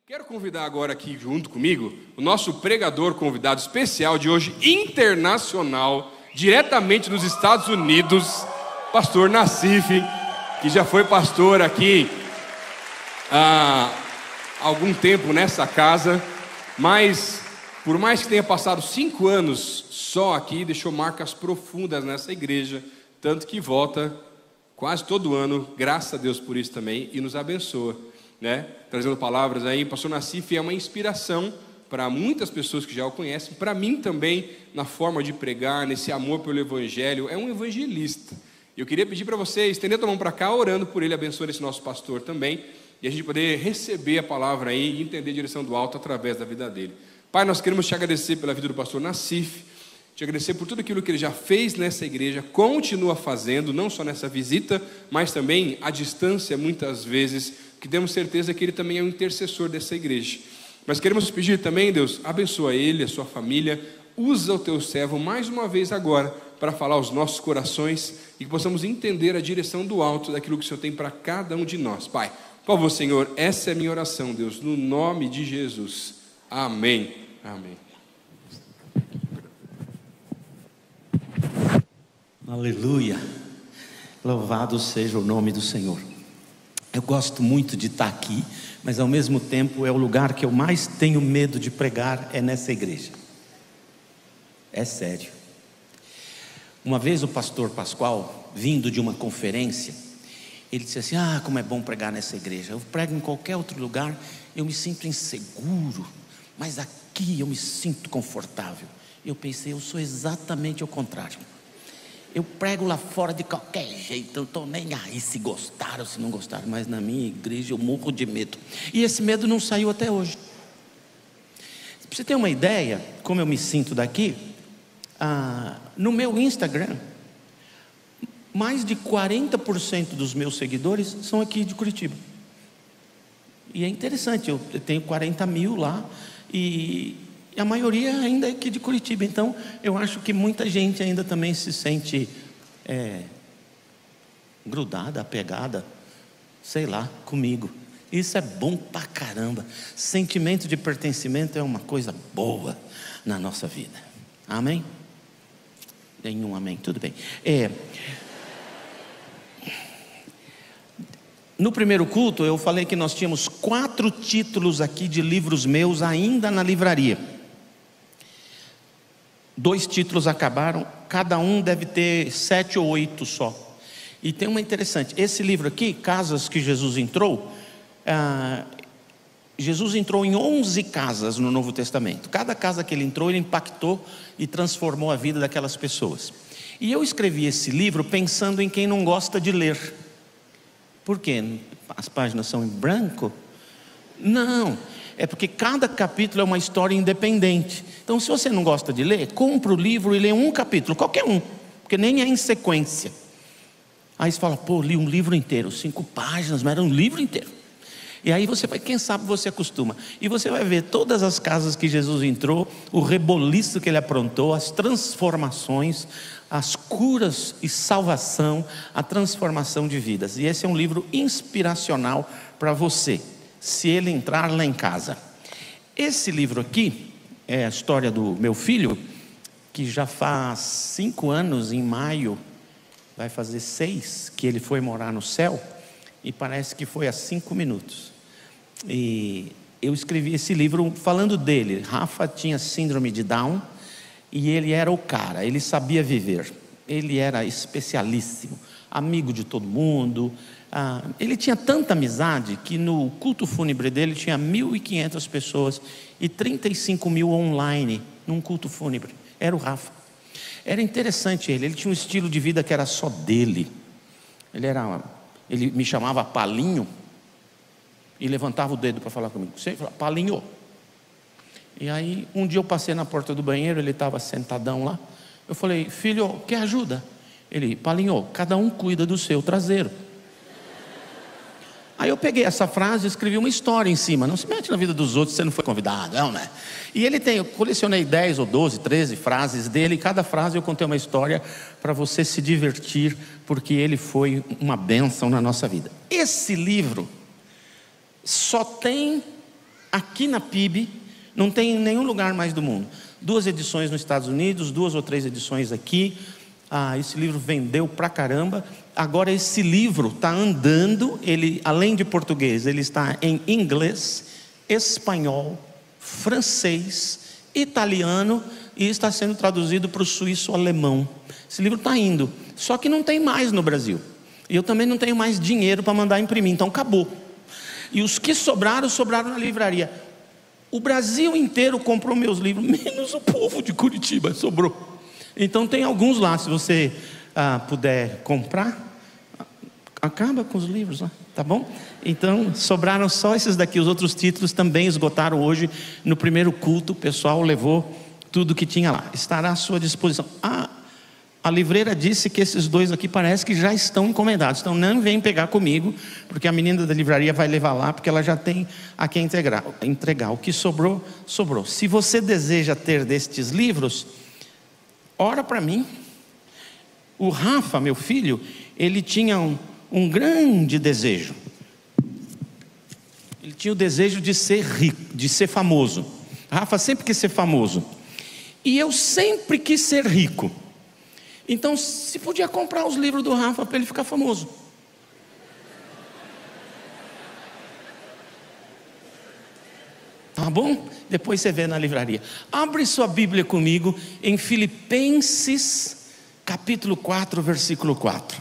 Quero convidar agora aqui junto comigo o nosso pregador convidado especial de hoje, internacional, diretamente dos Estados Unidos, pastor Nassif, que já foi pastor aqui há algum tempo nessa casa, mas por mais que tenha passado 5 anos só aqui, deixou marcas profundas nessa igreja, tanto que volta quase todo ano, graças a Deus por isso também, e nos abençoa, né? Trazendo palavras aí. Pastor Nassif é uma inspiração para muitas pessoas que já o conhecem, para mim também, na forma de pregar, nesse amor pelo Evangelho. É um evangelista. Eu queria pedir para você estender a mão para cá, orando por ele, abençoando esse nosso pastor também, e a gente poder receber a palavra aí e entender a direção do alto através da vida dele. Pai, nós queremos te agradecer pela vida do pastor Nassif, te agradecer por tudo aquilo que ele já fez nessa igreja, continua fazendo, não só nessa visita, mas também à distância, muitas vezes, que temos certeza que ele também é um intercessor dessa igreja. Mas queremos pedir também, Deus, abençoa ele, a sua família, usa o teu servo mais uma vez agora, para falar aos nossos corações, e que possamos entender a direção do alto, daquilo que o Senhor tem para cada um de nós. Pai, por favor, Senhor, essa é a minha oração, Deus, no nome de Jesus. Amém. Amém. Aleluia, louvado seja o nome do Senhor. Eu gosto muito de estar aqui, mas ao mesmo tempo é o lugar que eu mais tenho medo de pregar, é nessa igreja. É sério. Uma vez o pastor Pascoal, vindo de uma conferência, ele disse assim: como é bom pregar nessa igreja. Eu prego em qualquer outro lugar, eu me sinto inseguro, mas aqui eu me sinto confortável. Eu pensei, eu sou exatamente o contrário. Eu prego lá fora de qualquer jeito, eu não estou nem aí se gostaram ou se não gostaram, mas na minha igreja eu morro de medo. E esse medo não saiu até hoje. Para você ter uma ideia, como eu me sinto daqui, no meu Instagram, mais de 40% dos meus seguidores são aqui de Curitiba. E é interessante, eu tenho 40 mil lá, e a maioria ainda é aqui de Curitiba. Então eu acho que muita gente ainda também se sente grudada, apegada, sei lá, comigo. Isso é bom pra caramba. Sentimento de pertencimento é uma coisa boa na nossa vida. Amém? Nenhum amém, tudo bem. No primeiro culto eu falei que nós tínhamos 4 títulos aqui de livros meus ainda na livraria. 2 títulos acabaram, cada um deve ter 7 ou 8 só. E tem uma interessante, esse livro aqui, Casas que Jesus Entrou, Jesus entrou em 11 casas no Novo Testamento. Cada casa que ele entrou, ele impactou e transformou a vida daquelas pessoas. E eu escrevi esse livro pensando em quem não gosta de ler. Por quê? As páginas são em branco? Não, é porque cada capítulo é uma história independente. Então, se você não gosta de ler, compra o livro e lê um capítulo, qualquer um, porque nem é em sequência. Aí você fala, li um livro inteiro, 5 páginas, mas era um livro inteiro. E aí você vai, quem sabe você acostuma. E você vai ver todas as casas que Jesus entrou, o reboliço que ele aprontou, as transformações, as curas e salvação, a transformação de vidas. E esse é um livro inspiracional para você, se ele entrar lá em casa. Esse livro aqui é a história do meu filho, que já faz 5 anos, em maio, vai fazer 6, que ele foi morar no céu, e parece que foi há 5 minutos. E eu escrevi esse livro falando dele. Rafa tinha síndrome de Down, e ele era o cara, ele sabia viver, ele era especialíssimo, amigo de todo mundo. Ele tinha tanta amizade que no culto fúnebre dele tinha 1.500 pessoas e 35 mil online num culto fúnebre. Era o Rafa. Era interessante ele tinha um estilo de vida que era só dele. Ele me chamava Palinho e levantava o dedo para falar comigo. Você falava, Palinho. E aí um dia eu passei na porta do banheiro, ele estava sentadão lá. Eu falei, filho, quer ajuda? Ele, Palinho, cada um cuida do seu traseiro. Aí eu peguei essa frase e escrevi uma história em cima. Não se mete na vida dos outros, você não foi convidado, não, né? E eu colecionei 10 ou 12, 13 frases dele, e cada frase eu contei uma história para você se divertir, porque ele foi uma bênção na nossa vida. Esse livro só tem aqui na PIB, não tem em nenhum lugar mais do mundo. 2 edições nos Estados Unidos, 2 ou 3 edições aqui. Esse livro vendeu pra caramba. Agora esse livro está andando, ele, além de português, ele está em inglês, espanhol, francês, italiano e está sendo traduzido para o suíço-alemão. Esse livro está indo, só que não tem mais no Brasil. E eu também não tenho mais dinheiro para mandar imprimir, então acabou. E os que sobraram, sobraram na livraria. O Brasil inteiro comprou meus livros, menos o povo de Curitiba, sobrou. Então tem alguns lá, se você puder comprar, acaba com os livros lá, tá bom? Então sobraram só esses daqui, os outros títulos também esgotaram hoje. No primeiro culto o pessoal levou tudo que tinha lá, estará à sua disposição. A livreira disse que esses 2 aqui parece que já estão encomendados, então não vem pegar comigo, porque a menina da livraria vai levar lá, porque ela já tem a quem entregar. O que sobrou, sobrou. Se você deseja ter destes livros, ora para mim. O Rafa, meu filho, ele tinha um grande desejo. Ele tinha o desejo de ser rico, de ser famoso. Rafa sempre quis ser famoso. E eu sempre quis ser rico. Então, se podia comprar os livros do Rafa para ele ficar famoso. Tá bom? Depois você vê na livraria. Abre sua Bíblia comigo em Filipenses capítulo 4, versículo 4.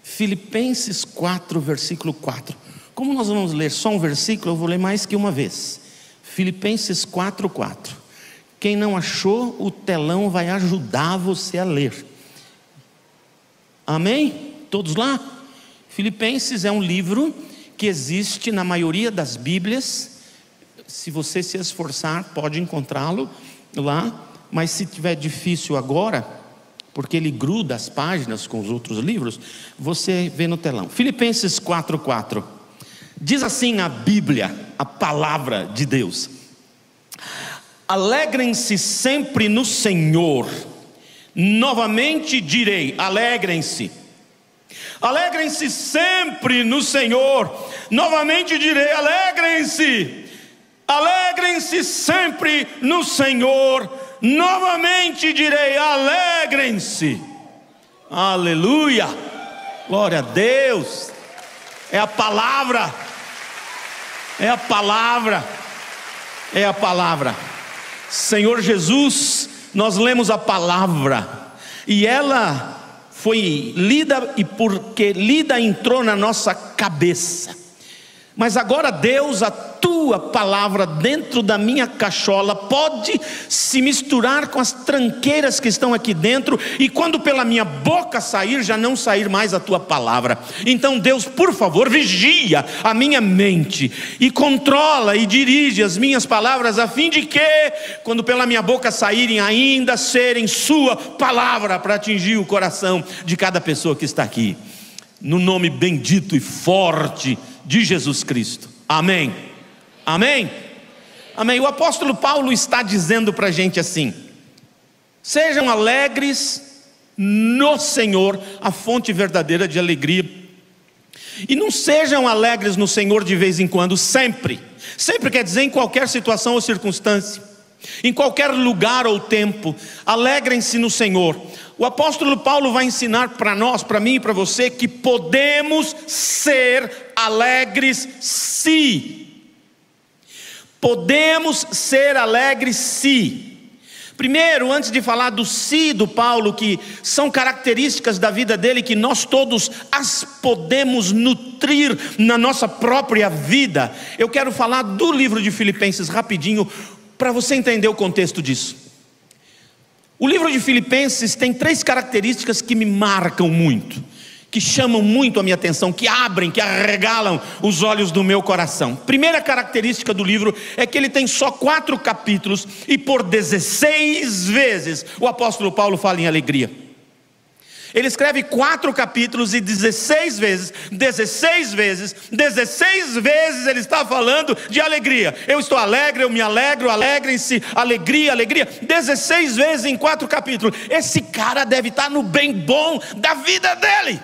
Filipenses 4, versículo 4. Como nós vamos ler só um versículo, eu vou ler mais que uma vez. Filipenses 4, 4. Quem não achou, o telão vai ajudar você a ler. Amém? Todos lá? Filipenses é um livro que existe na maioria das Bíblias. Se você se esforçar, pode encontrá-lo lá. Mas se tiver difícil agora, porque ele gruda as páginas com os outros livros, você vê no telão. Filipenses 4, 4. Diz assim a Bíblia, a palavra de Deus: alegrem-se sempre no Senhor. Novamente direi, alegrem-se. Alegrem-se sempre no Senhor. Novamente direi, alegrem-se. Alegrem-se sempre no Senhor. Novamente direi, alegrem-se. Aleluia. Glória a Deus. É a palavra. É a palavra. É a palavra. Senhor Jesus, nós lemos a palavra e ela foi lida, e porque lida entrou na nossa cabeça. Mas agora Deus, a tua palavra dentro da minha cachola pode se misturar com as tranqueiras que estão aqui dentro, e quando pela minha boca sair, já não sair mais a tua palavra. Então Deus, por favor, vigia a minha mente e controla e dirige as minhas palavras, a fim de que, quando pela minha boca saírem, ainda serem sua palavra para atingir o coração de cada pessoa que está aqui. No nome bendito e forte de Jesus Cristo, amém, amém, amém. O apóstolo Paulo está dizendo para a gente assim: sejam alegres no Senhor, a fonte verdadeira de alegria. E não sejam alegres no Senhor de vez em quando, sempre. Sempre quer dizer em qualquer situação ou circunstância, em qualquer lugar ou tempo. Alegrem-se no Senhor. O apóstolo Paulo vai ensinar para nós, para mim e para você, que podemos ser alegres se. Podemos ser alegres se. Primeiro, antes de falar do si do Paulo, que são características da vida dele, que nós todos as podemos nutrir na nossa própria vida, eu quero falar do livro de Filipenses rapidinho, para você entender o contexto disso. O livro de Filipenses tem 3 características que me marcam muito, que chamam muito a minha atenção, que abrem, que arregalam os olhos do meu coração. Primeira característica do livro é que ele tem só 4 capítulos, e por 16 vezes o apóstolo Paulo fala em alegria. Ele escreve 4 capítulos e 16 vezes ele está falando de alegria. Eu estou alegre, eu me alegro, alegrem-se, alegria, alegria. 16 vezes em 4 capítulos. Esse cara deve estar no bem bom da vida dele.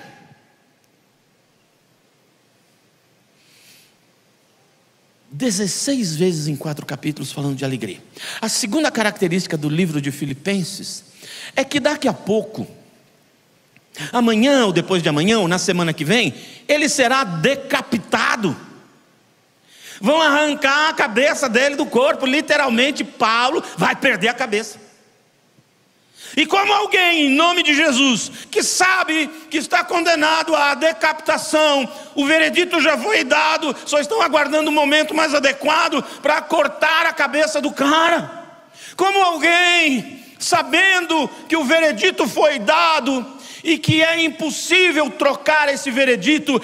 16 vezes em 4 capítulos falando de alegria. A segunda característica do livro de Filipenses é que daqui a pouco, amanhã ou depois de amanhã ou na semana que vem, ele será decapitado. Vão arrancar a cabeça dele do corpo. Literalmente, Paulo vai perder a cabeça. E como alguém, em nome de Jesus, que sabe que está condenado à decapitação, o veredito já foi dado, só estão aguardando o momento mais adequado para cortar a cabeça do cara. Como alguém, sabendo que o veredito foi dado e que é impossível trocar esse veredito,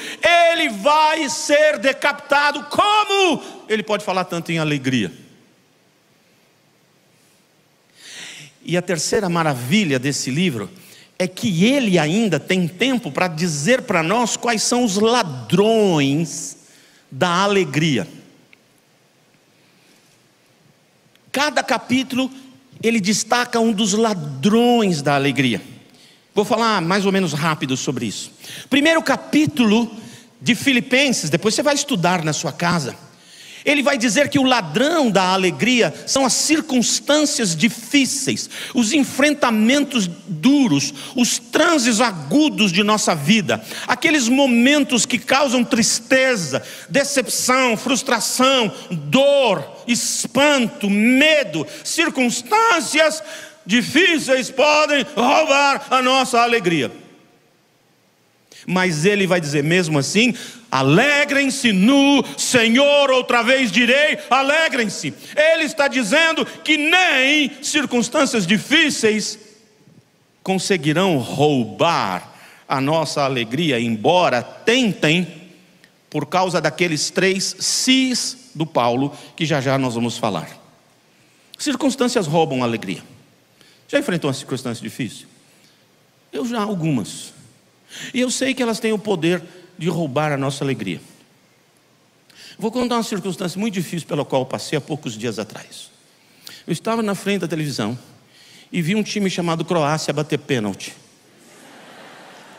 ele vai ser decapitado. Como? Ele pode falar tanto em alegria. E a terceira maravilha desse livro é que ele ainda tem tempo para dizer para nós quais são os ladrões da alegria. Cada capítulo ele destaca um dos ladrões da alegria. Vou falar mais ou menos rápido sobre isso. Primeiro capítulo de Filipenses, depois você vai estudar na sua casa. Ele vai dizer que o ladrão da alegria são as circunstâncias difíceis, os enfrentamentos duros, os transes agudos de nossa vida, aqueles momentos que causam tristeza, decepção, frustração, dor, espanto, medo. Circunstâncias difíceis podem roubar a nossa alegria. Mas ele vai dizer mesmo assim: alegrem-se no Senhor, outra vez direi, alegrem-se. Ele está dizendo que nem circunstâncias difíceis conseguirão roubar a nossa alegria, embora tentem, por causa daqueles 3 sis do Paulo, que já já nós vamos falar. Circunstâncias roubam a alegria. Já enfrentou uma circunstância difícil? Eu já, algumas. E eu sei que elas têm o poder de roubar a nossa alegria. Vou contar uma circunstância muito difícil pela qual eu passei há poucos dias atrás. Eu estava na frente da televisão e vi um time chamado Croácia bater pênalti.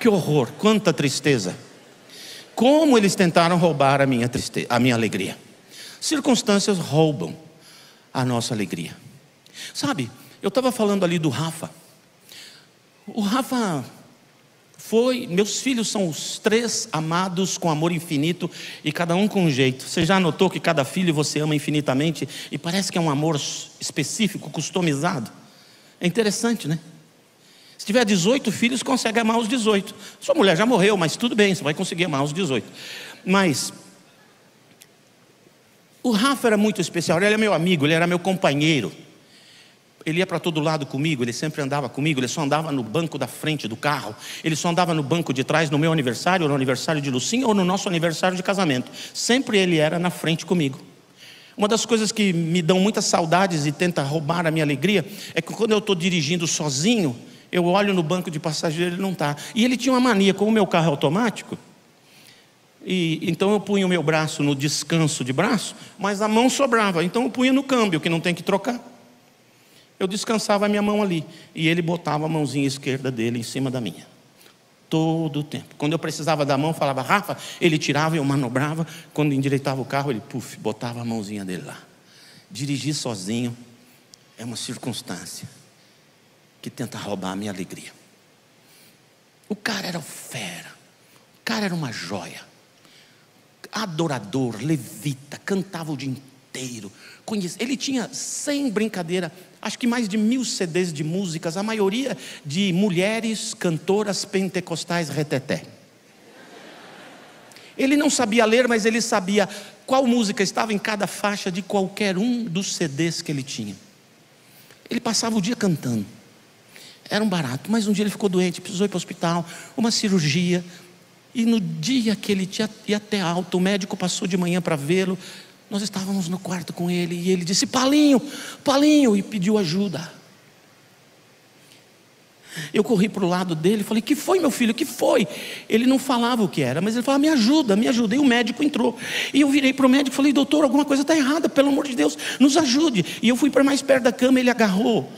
Que horror, quanta tristeza. Como eles tentaram roubar a minha tristeza, a minha alegria. Circunstâncias roubam a nossa alegria. Sabe, eu estava falando ali do Rafa. O Rafa meus filhos são os 3 amados com amor infinito e cada um com um jeito. Você já notou que cada filho você ama infinitamente e parece que é um amor específico, customizado? É interessante, né? Se tiver 18 filhos, consegue amar os 18. Sua mulher já morreu, mas tudo bem, você vai conseguir amar os 18. Mas o Rafa era muito especial, ele era meu amigo, ele era meu companheiro. Ele ia para todo lado comigo, ele sempre andava comigo, ele só andava no banco da frente do carro, ele só andava no banco de trás no meu aniversário, ou no aniversário de Lucinha, ou no nosso aniversário de casamento. Sempre ele era na frente comigo. Uma das coisas que me dão muitas saudades e tenta roubar a minha alegria é que quando eu estou dirigindo sozinho, eu olho no banco de passageiro e ele não está. E ele tinha uma mania, como o meu carro é automático, então eu punha o meu braço no descanso de braço, mas a mão sobrava, então eu punha no câmbio, que não tem que trocar. Eu descansava a minha mão ali e ele botava a mãozinha esquerda dele em cima da minha. Todo o tempo. Quando eu precisava da mão, falava Rafa, ele tirava e eu manobrava. Quando endireitava o carro, ele botava a mãozinha dele lá. Dirigir sozinho é uma circunstância que tenta roubar a minha alegria. O cara era fera, o cara era uma joia, adorador, levita, cantava o dia inteiro. Ele tinha, sem brincadeira, acho que mais de 1000 CDs de músicas, a maioria de mulheres cantoras pentecostais reteté. Ele não sabia ler, mas ele sabia qual música estava em cada faixa de qualquer um dos CDs que ele tinha. Ele passava o dia cantando. Era um barato, mas um dia ele ficou doente, precisou ir para o hospital, uma cirurgia. E no dia que ele ia até alta, o médico passou de manhã para vê-lo. Nós estávamos no quarto com ele e ele disse Paulinho, Paulinho, e pediu ajuda. Eu corri para o lado dele e falei, que foi meu filho, que foi? Ele não falava o que era, mas ele falava, me ajuda, me ajuda. E o médico entrou. E eu virei para o médico e falei, doutor, alguma coisa está errada, pelo amor de Deus, nos ajude. E eu fui para mais perto da cama, ele agarrou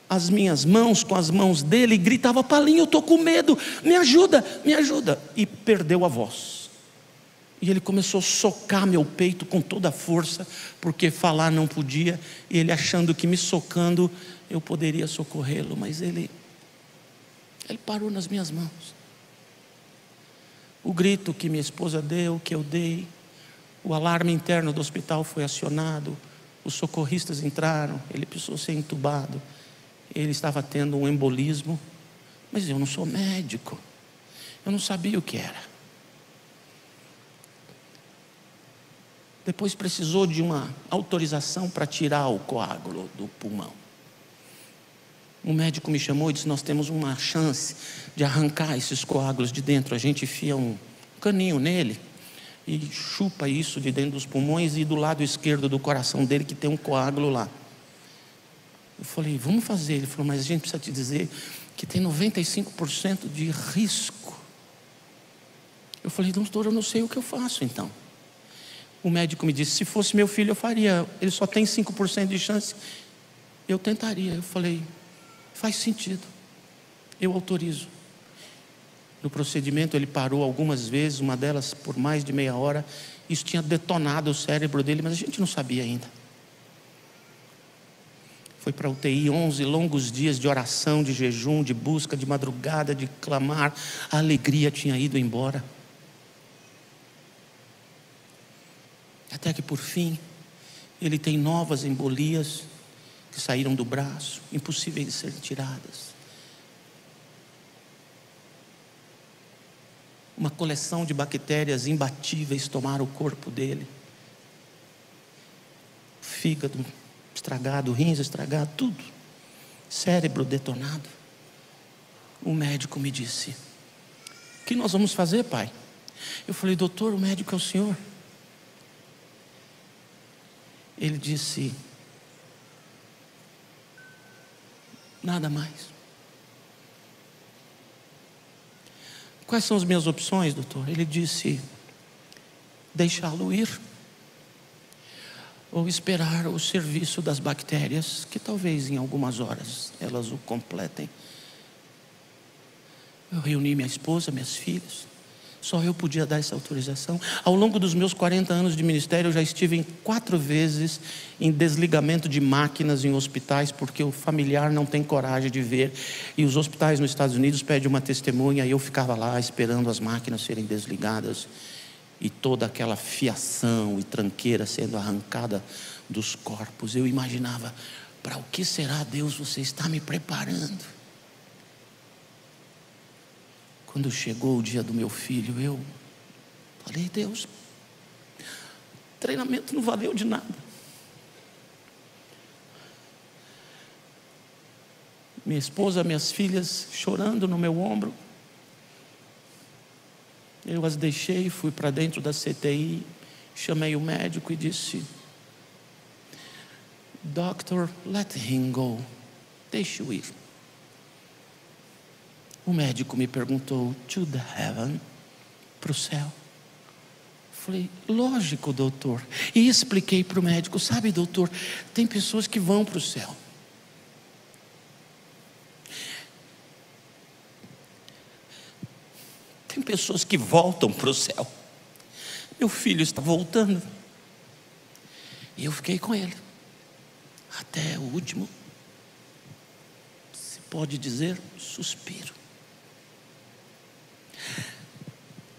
as minhas mãos com as mãos dele e gritava, Paulinho, eu estou com medo, me ajuda, me ajuda. E perdeu a voz. E ele começou a socar meu peito com toda a força, porque falar não podia, e ele achando que me socando eu poderia socorrê-lo, mas ele parou nas minhas mãos. O grito que minha esposa deu, que eu dei, o alarme interno do hospital foi acionado, os socorristas entraram, ele precisou ser entubado, ele estava tendo um embolismo, mas eu não sou médico, eu não sabia o que era. Depois precisou de uma autorização para tirar o coágulo do pulmão. Um médico me chamou e disse: nós temos uma chance de arrancar esses coágulos de dentro. A gente enfia um caninho nele e chupa isso de dentro dos pulmões, e do lado esquerdo do coração dele que tem um coágulo lá. Eu falei: vamos fazer. Ele falou: mas a gente precisa te dizer que tem 95% de risco. Eu falei: doutor, eu não sei o que eu faço então. O médico me disse: se fosse meu filho eu faria, ele só tem 5% de chance, eu tentaria. Eu falei: faz sentido, eu autorizo. No procedimento ele parou algumas vezes, uma delas por mais de meia hora. Isso tinha detonado o cérebro dele, mas a gente não sabia ainda. Foi para a UTI, 11 longos dias de oração, de jejum, de busca, de madrugada, de clamar. A alegria tinha ido embora. Até que por fim, ele tem novas embolias que saíram do braço, impossíveis de serem tiradas. Uma coleção de bactérias imbatíveis tomaram o corpo dele. Fígado estragado, rins estragado, tudo. Cérebro detonado. O médico me disse: o que nós vamos fazer, pai? Eu falei: doutor, o médico é o senhor. Ele disse: nada mais. Quais são as minhas opções, doutor? Ele disse: deixá-lo ir, ou esperar o serviço das bactérias, que talvez em algumas horas elas o completem. Eu reuni minha esposa, minhas filhas. Só eu podia dar essa autorização. Ao longo dos meus 40 anos de ministério, eu já estive em 4 vezes em desligamento de máquinas em hospitais, porque o familiar não tem coragem de ver. E os hospitais nos Estados Unidos pedem uma testemunha, e eu ficava lá esperando as máquinas serem desligadas. E toda aquela fiação e tranqueira sendo arrancada dos corpos. Eu imaginava: para o que será, Deus, você está me preparando? Quando chegou o dia do meu filho, eu falei: Deus, treinamento não valeu de nada. Minha esposa, minhas filhas chorando no meu ombro. Eu as deixei, fui para dentro da CTI, chamei o médico e disse: Doctor, let him go. Deixe-o ir. O médico me perguntou: to the heaven? Para o céu? Falei: lógico, doutor. E expliquei para o médico: sabe, doutor, tem pessoas que vão para o céu. Tem pessoas que voltam para o céu. Meu filho está voltando. E eu fiquei com ele até o último, se pode dizer, suspiro.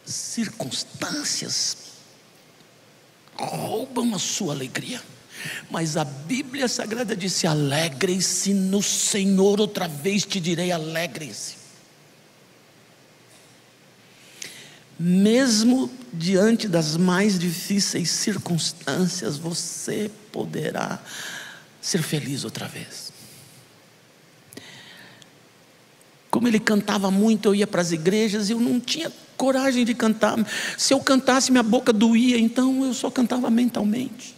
Circunstâncias roubam a sua alegria, mas a Bíblia Sagrada disse: alegrem-se no Senhor. Outra vez te direi: alegrem-se. Mesmo diante das mais difíceis circunstâncias, você poderá ser feliz outra vez. Como ele cantava muito, eu ia para as igrejas e eu não tinha coragem de cantar. Se eu cantasse, minha boca doía, então eu só cantava mentalmente.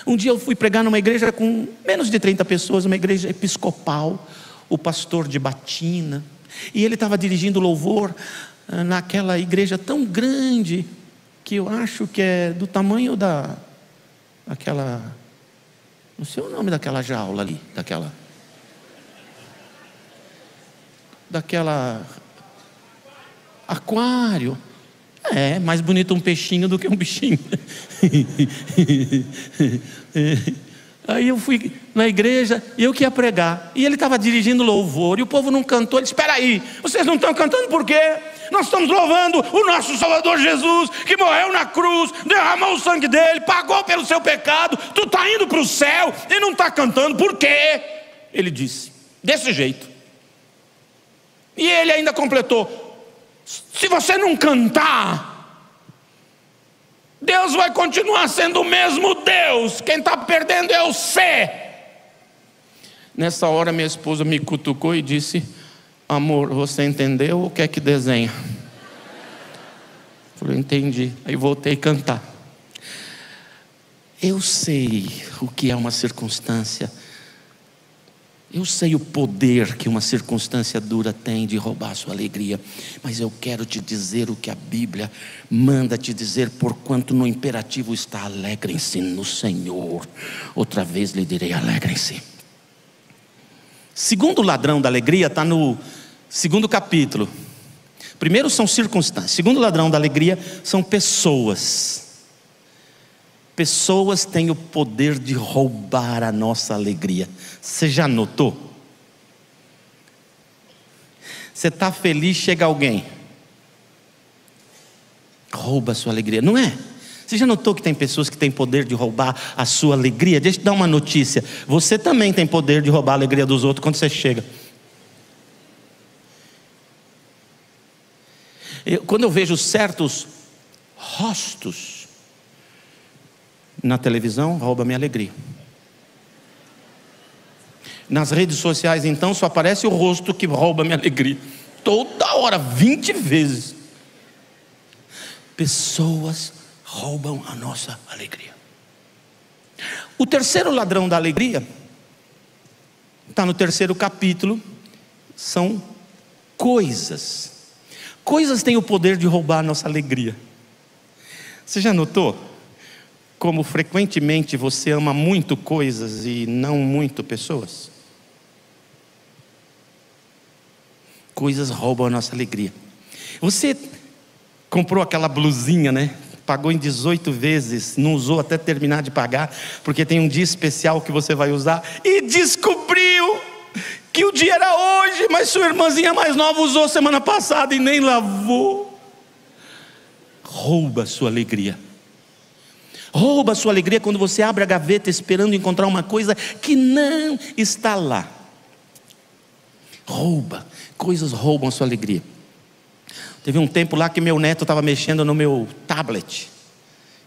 Um dia eu fui pregar numa igreja com menos de 30 pessoas, uma igreja episcopal, o pastor de batina, e ele estava dirigindo louvor naquela igreja tão grande, que eu acho que é do tamanho daquela, não sei o nome daquela jaula ali, daquela Aquário. É, mais bonito um peixinho do que um bichinho. Aí eu fui na igreja e eu que ia pregar. E ele estava dirigindo louvor e o povo não cantou. Ele disse: espera aí, vocês não estão cantando por quê? Nós estamos louvando o nosso Salvador Jesus, que morreu na cruz, derramou o sangue dele, pagou pelo seu pecado. Tu está indo para o céu e não está cantando, por quê? Ele disse, desse jeito. E ele ainda completou: se você não cantar, Deus vai continuar sendo o mesmo Deus. Quem está perdendo é você. Nessa hora minha esposa me cutucou e disse: amor, você entendeu o que é que desenha? Eu falei: entendi. Aí voltei a cantar. Eu sei o que é uma circunstância. Eu sei o poder que uma circunstância dura tem de roubar a sua alegria. Mas eu quero te dizer o que a Bíblia manda te dizer: porquanto no imperativo está: alegrem-se no Senhor. Outra vez lhe direi: alegrem-se. Segundo ladrão da alegria está no 2º capítulo. Primeiro são circunstâncias. Segundo ladrão da alegria são pessoas. Pessoas têm o poder de roubar a nossa alegria. Você já notou? Você está feliz, chega alguém, rouba a sua alegria, não é? Você já notou que tem pessoas que têm poder de roubar a sua alegria? Deixa eu te dar uma notícia: você também tem poder de roubar a alegria dos outros quando você chega. Quando eu vejo certos rostos na televisão, rouba a minha alegria. Nas redes sociais então só aparece o rosto que rouba a minha alegria. Toda hora, 20 vezes. Pessoas roubam a nossa alegria. O terceiro ladrão da alegria está no 3º capítulo. São coisas. Coisas têm o poder de roubar a nossa alegria. Você já notou como frequentemente você ama muito coisas e não muito pessoas? Coisas roubam a nossa alegria. Você comprou aquela blusinha, né? Pagou em 18 vezes, não usou até terminar de pagar, porque tem um dia especial que você vai usar, e descobriu que o dia era hoje, mas sua irmãzinha mais nova usou semana passada e nem lavou. Rouba a sua alegria. Rouba a sua alegria quando você abre a gaveta esperando encontrar uma coisa que não está lá. Rouba. Coisas roubam a sua alegria. Teve um tempo lá que meu neto estava mexendo no meu tablet,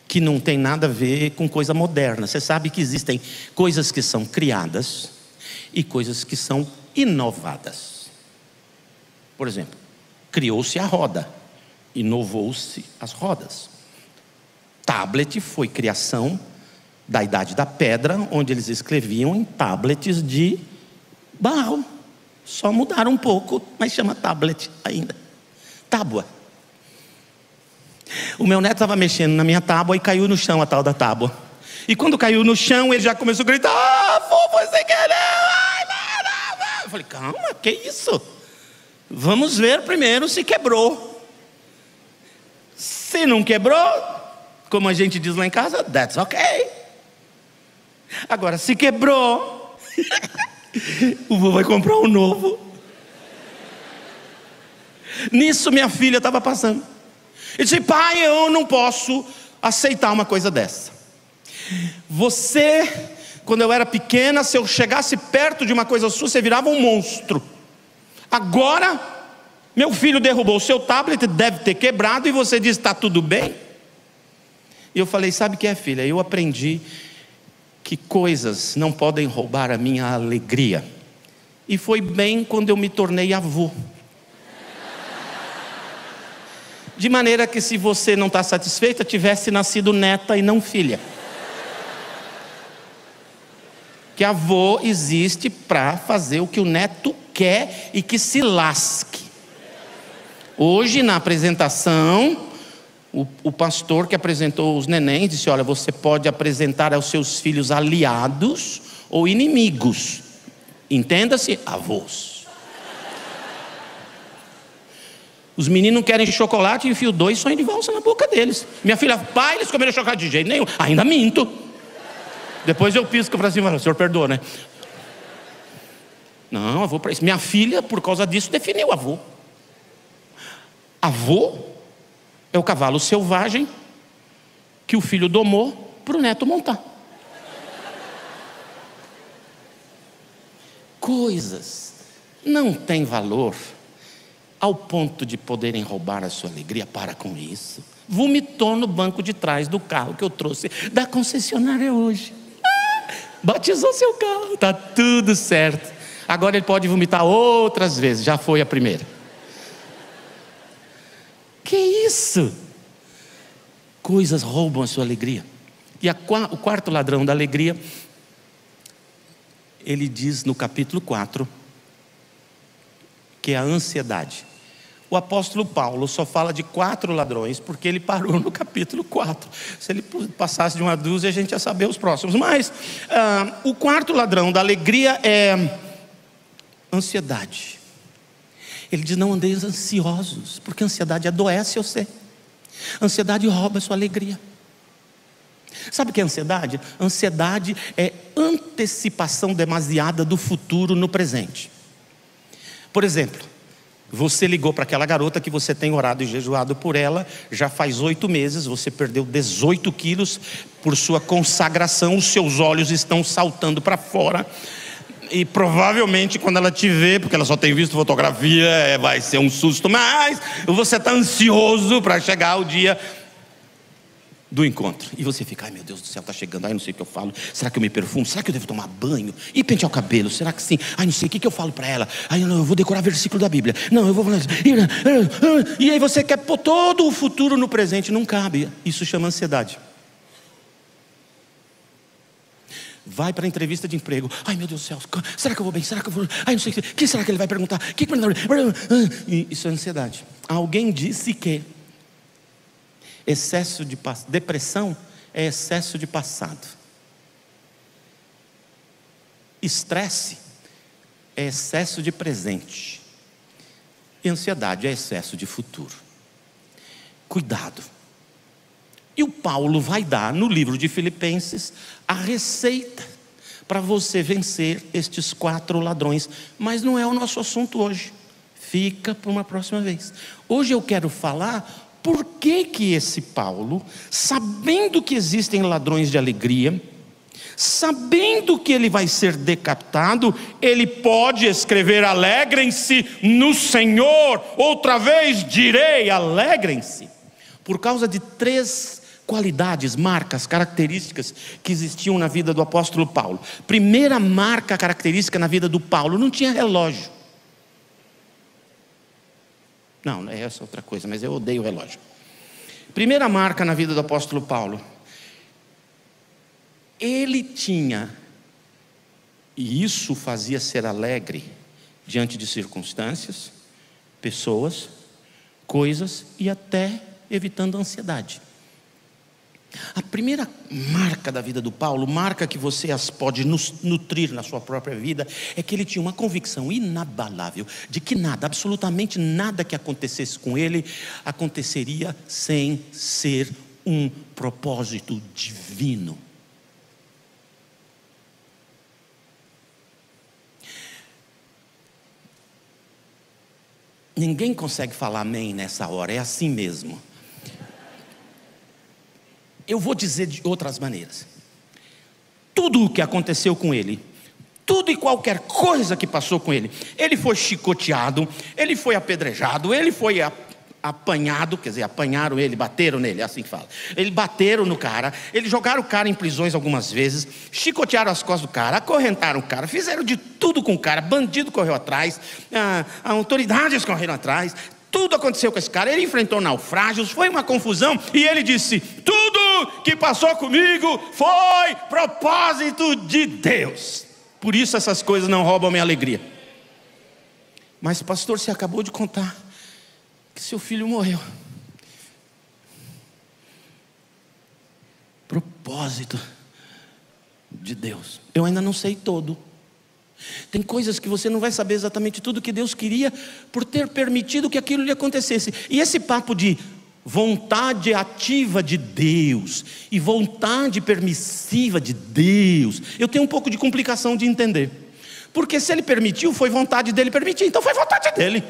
que não tem nada a ver com coisa moderna. Você sabe que existem coisas que são criadas e coisas que são inovadas. Por exemplo, criou-se a roda, inovou-se as rodas. Tablet foi criação da Idade da Pedra, onde eles escreviam em tablets de barro. Só mudaram um pouco, mas chama tablet ainda. Tábua. O meu neto estava mexendo na minha tábua e caiu no chão a tal da tábua. E quando caiu no chão, ele já começou a gritar: foi sem querer. Eu falei: calma, que isso? Vamos ver primeiro se quebrou. Se não quebrou, como a gente diz lá em casa, that's okay. Agora, se quebrou, o vô vai comprar um novo. Nisso minha filha estava passando. Eu disse: pai, eu não posso aceitar uma coisa dessa. Você, quando eu era pequena, se eu chegasse perto de uma coisa sua, você virava um monstro. Agora, meu filho derrubou o seu tablet, deve ter quebrado, e você diz: está tudo bem? E eu falei: sabe o que é, filha? Eu aprendi que coisas não podem roubar a minha alegria. E foi bem quando eu me tornei avô. De maneira que, se você não está satisfeita, tivesse nascido neta e não filha. Que avô existe para fazer o que o neto quer e que se lasque. Hoje, na apresentação, o pastor que apresentou os nenéns disse: olha, você pode apresentar aos seus filhos aliados ou inimigos. Entenda-se, avós. Os meninos não querem chocolate e enfio 2 sonhos de valsa na boca deles. Minha filha, pai, eles comeram chocolate de jeito nenhum. Ainda minto. Depois eu pisco para cima, o senhor perdoa, né? Não, avô para isso. Minha filha, por causa disso, definiu avô. Avô é o cavalo selvagem que o filho domou para o neto montar. Coisas não têm valor ao ponto de poderem roubar a sua alegria. Para com isso. Vomitou no banco de trás do carro que eu trouxe da concessionária hoje. Batizou seu carro, está tudo certo. Agora ele pode vomitar outras vezes, já foi a primeira. Que isso? Coisas roubam a sua alegria. E o quarto ladrão da alegria, ele diz no capítulo 4, que é a ansiedade. O apóstolo Paulo só fala de 4 ladrões, porque ele parou no capítulo 4. Se ele passasse de uma dúzia, a gente ia saber os próximos. Mas o quarto ladrão da alegria é ansiedade. Ele diz: não andeis ansiosos, porque a ansiedade adoece você. A ansiedade rouba a sua alegria. Sabe o que é ansiedade? Ansiedade é antecipação demasiada do futuro no presente. Por exemplo, você ligou para aquela garota que você tem orado e jejuado por ela, já faz 8 meses, você perdeu 18 quilos, por sua consagração, os seus olhos estão saltando para fora, e provavelmente quando ela te vê, porque ela só tem visto fotografia, vai ser um susto, mas você está ansioso para chegar o dia do encontro, e você fica: ai meu Deus do céu, está chegando, ai não sei o que eu falo, será que eu me perfumo, será que eu devo tomar banho e pentear o cabelo, será que sim, ai não sei, o que eu falo para ela, ai não, eu vou decorar versículo da Bíblia, não, eu vou falar, e aí você quer pôr todo o futuro no presente, não cabe. Isso chama ansiedade. Vai para a entrevista de emprego, ai meu Deus do céu, será que eu vou bem, será que eu vou, ai não sei, o que será que ele vai perguntar, isso é ansiedade. Alguém disse que excesso de depressão é excesso de passado. Estresse é excesso de presente. E ansiedade é excesso de futuro. Cuidado. E o Paulo vai dar no livro de Filipenses a receita para você vencer estes 4 ladrões. Mas não é o nosso assunto hoje. Fica para uma próxima vez. Hoje eu quero falar por que esse Paulo, sabendo que existem ladrões de alegria, sabendo que ele vai ser decapitado, ele pode escrever: alegrem-se no Senhor, outra vez direi, alegrem-se. Por causa de 3 qualidades, marcas, características que existiam na vida do apóstolo Paulo. Primeira marca característica na vida do Paulo: não tinha relógio. Não, é essa outra coisa, mas eu odeio o relógio. Primeira marca na vida do apóstolo Paulo: ele tinha, e isso fazia ser alegre diante de circunstâncias, pessoas, coisas, e até evitando a ansiedade. A primeira marca da vida do Paulo, marca que você as pode nutrir na sua própria vida, é que ele tinha uma convicção inabalável de que nada, absolutamente nada que acontecesse com ele, aconteceria sem ser um propósito divino. Ninguém consegue falar amém nessa hora, é assim mesmo. Eu vou dizer de outras maneiras. Tudo o que aconteceu com ele, tudo e qualquer coisa que passou com ele, ele foi chicoteado, ele foi apedrejado, ele foi apanhado, quer dizer, apanharam ele, bateram nele, é assim que fala. Eles bateram no cara, eles jogaram o cara em prisões algumas vezes, chicotearam as costas do cara, acorrentaram o cara, fizeram de tudo com o cara, bandido correu atrás, autoridades correram atrás. Tudo aconteceu com esse cara, ele enfrentou naufrágios, foi uma confusão, e ele disse: tudo que passou comigo foi propósito de Deus. Por isso essas coisas não roubam minha alegria. Mas pastor, você acabou de contar que seu filho morreu. Propósito de Deus. Eu ainda não sei todo. Tem coisas que você não vai saber exatamente tudo que Deus queria por ter permitido que aquilo lhe acontecesse. E esse papo de vontade ativa de Deus e vontade permissiva de Deus, eu tenho um pouco de complicação de entender. Porque se Ele permitiu, foi vontade dEle permitir, então foi vontade dEle.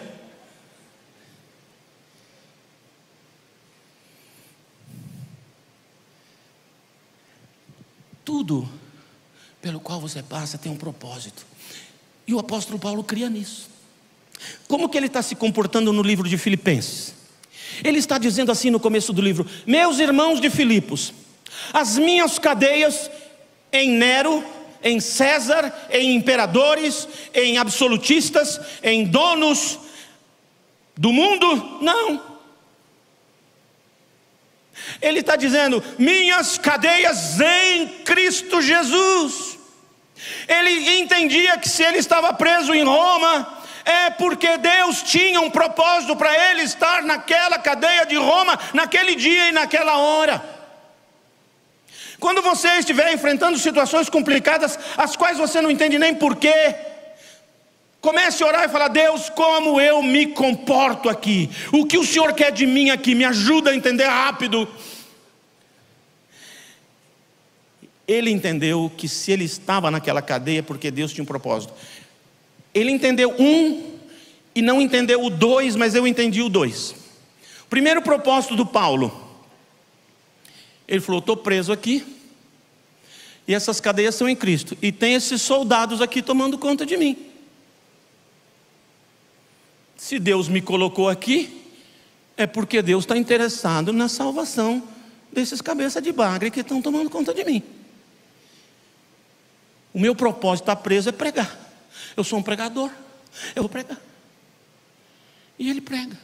Tudo pelo qual você passa tem um propósito. E o apóstolo Paulo cria nisso. Como que ele está se comportando no livro de Filipenses? Ele está dizendo assim no começo do livro: meus irmãos de Filipos, as minhas cadeias em Nero, em César, em imperadores, em absolutistas, em donos do mundo, não. Ele está dizendo: minhas cadeias em Cristo Jesus. Ele entendia que se ele estava preso em Roma, é porque Deus tinha um propósito para ele estar naquela cadeia de Roma, naquele dia e naquela hora. Quando você estiver enfrentando situações complicadas, as quais você não entende nem porquê, comece a orar e falar: Deus, como eu me comporto aqui? O que o Senhor quer de mim aqui? Me ajuda a entender rápido. Ele entendeu que se ele estava naquela cadeia, porque Deus tinha um propósito. Ele entendeu um e não entendeu o dois, mas eu entendi o dois. O primeiro propósito do Paulo, ele falou: estou preso aqui, e essas cadeias são em Cristo, e tem esses soldados aqui tomando conta de mim. Se Deus me colocou aqui, é porque Deus está interessado na salvação desses cabeças de bagre que estão tomando conta de mim. O meu propósito está preso é pregar. Eu sou um pregador, eu vou pregar. E ele prega.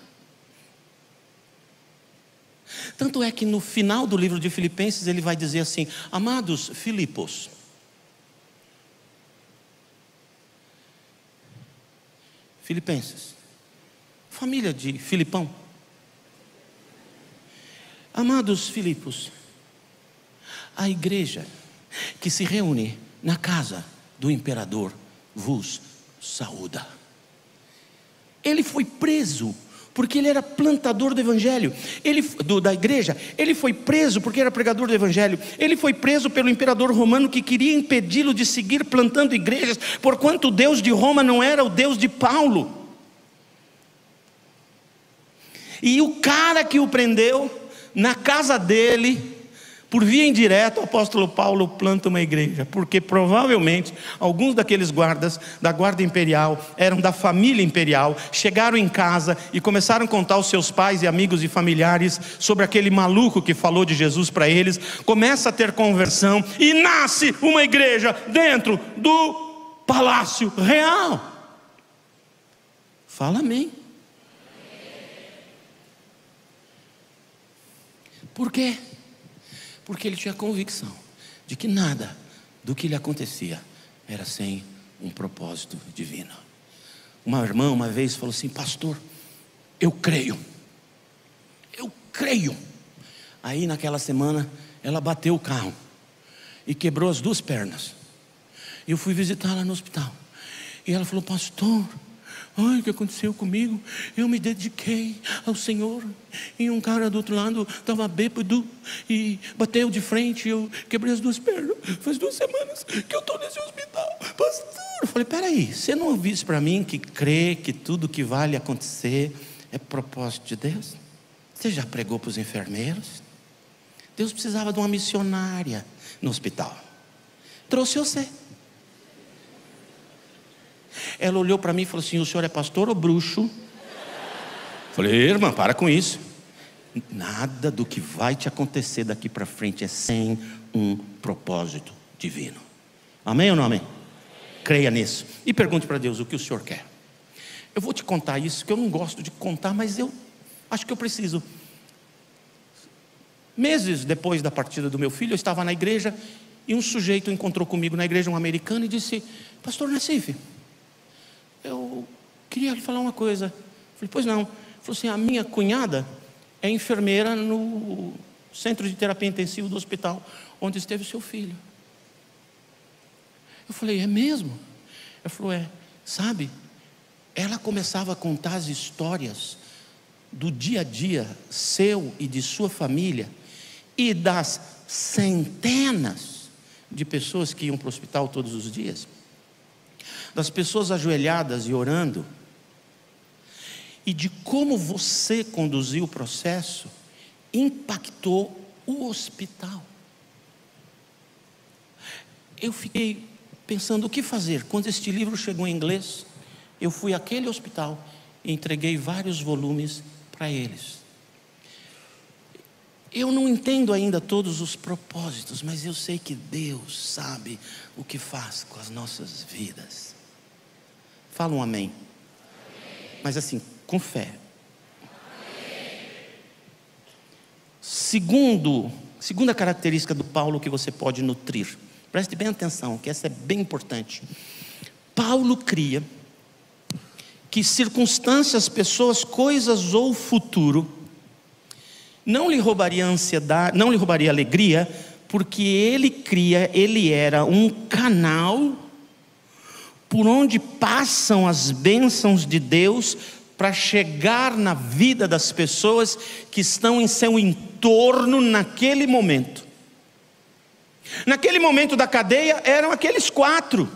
Tanto é que no final do livro de Filipenses ele vai dizer assim: amados Filipos, Filipenses, família de Filipão, amados Filipos, a igreja que se reúne na casa do imperador vos saúda. Ele foi preso porque ele era plantador do evangelho, da igreja. Ele foi preso porque era pregador do evangelho. Ele foi preso pelo imperador romano, que queria impedi-lo de seguir plantando igrejas, porquanto o Deus de Roma não era o Deus de Paulo. E o cara que o prendeu, na casa dele, por via indireta, o apóstolo Paulo planta uma igreja, porque provavelmente alguns daqueles guardas da guarda imperial eram da família imperial, chegaram em casa e começaram a contar aos seus pais e amigos e familiares sobre aquele maluco que falou de Jesus para eles. Começa a ter conversão e nasce uma igreja dentro do palácio real. Fala amém. Por quê? Porque ele tinha convicção de que nada do que lhe acontecia era sem um propósito divino. Uma irmã uma vez falou assim: pastor, eu creio. Aí naquela semana ela bateu o carro e quebrou as duas pernas. Eu fui visitá-la no hospital e ela falou: pastor, o que aconteceu comigo? Eu me dediquei ao Senhor, e um cara do outro lado estava bêbado e bateu de frente, eu quebrei as duas pernas. Faz 2 semanas que eu estou nesse hospital, pastor. Eu falei: peraí, você não ouviu isso para mim, que crê que tudo que vai acontecer é propósito de Deus? Você já pregou para os enfermeiros? Deus precisava de uma missionária no hospital, trouxe você. Ela olhou para mim e falou assim: o senhor é pastor ou bruxo? Falei: irmã, para com isso. Nada do que vai te acontecer daqui para frente é sem um propósito divino. Amém ou não amém? Creia nisso e pergunte para Deus o que o senhor quer. Eu vou te contar isso, que eu não gosto de contar, mas eu acho que eu preciso. Meses depois da partida do meu filho, eu estava na igreja e um sujeito encontrou comigo na igreja, um americano, e disse: pastor Nassif, eu queria lhe falar uma coisa. Eu falei: pois não. Ele falou assim: a minha cunhada é enfermeira no centro de terapia intensiva do hospital onde esteve o seu filho. Eu falei: é mesmo? Ela falou, sabe? Ela começava a contar as histórias do dia a dia seu e de sua família, e das centenas de pessoas que iam para o hospital todos os dias, das pessoas ajoelhadas e orando, e de como você conduziu o processo, impactou o hospital. Eu fiquei pensando o que fazer. Quando este livro chegou em inglês, eu fui àquele hospital e entreguei vários volumes para eles. Eu não entendo ainda todos os propósitos, mas eu sei que Deus sabe o que faz com as nossas vidas. Fala um amém. Mas assim, com fé. Segunda característica do Paulo que você pode nutrir. Preste bem atenção, que essa é bem importante. Paulo cria que circunstâncias, pessoas, coisas ou futuro não lhe roubaria ansiedade, não lhe roubaria alegria, porque ele era um canal por onde passam as bênçãos de Deus para chegar na vida das pessoas que estão em seu entorno naquele momento. Naquele momento da cadeia eram aqueles 4.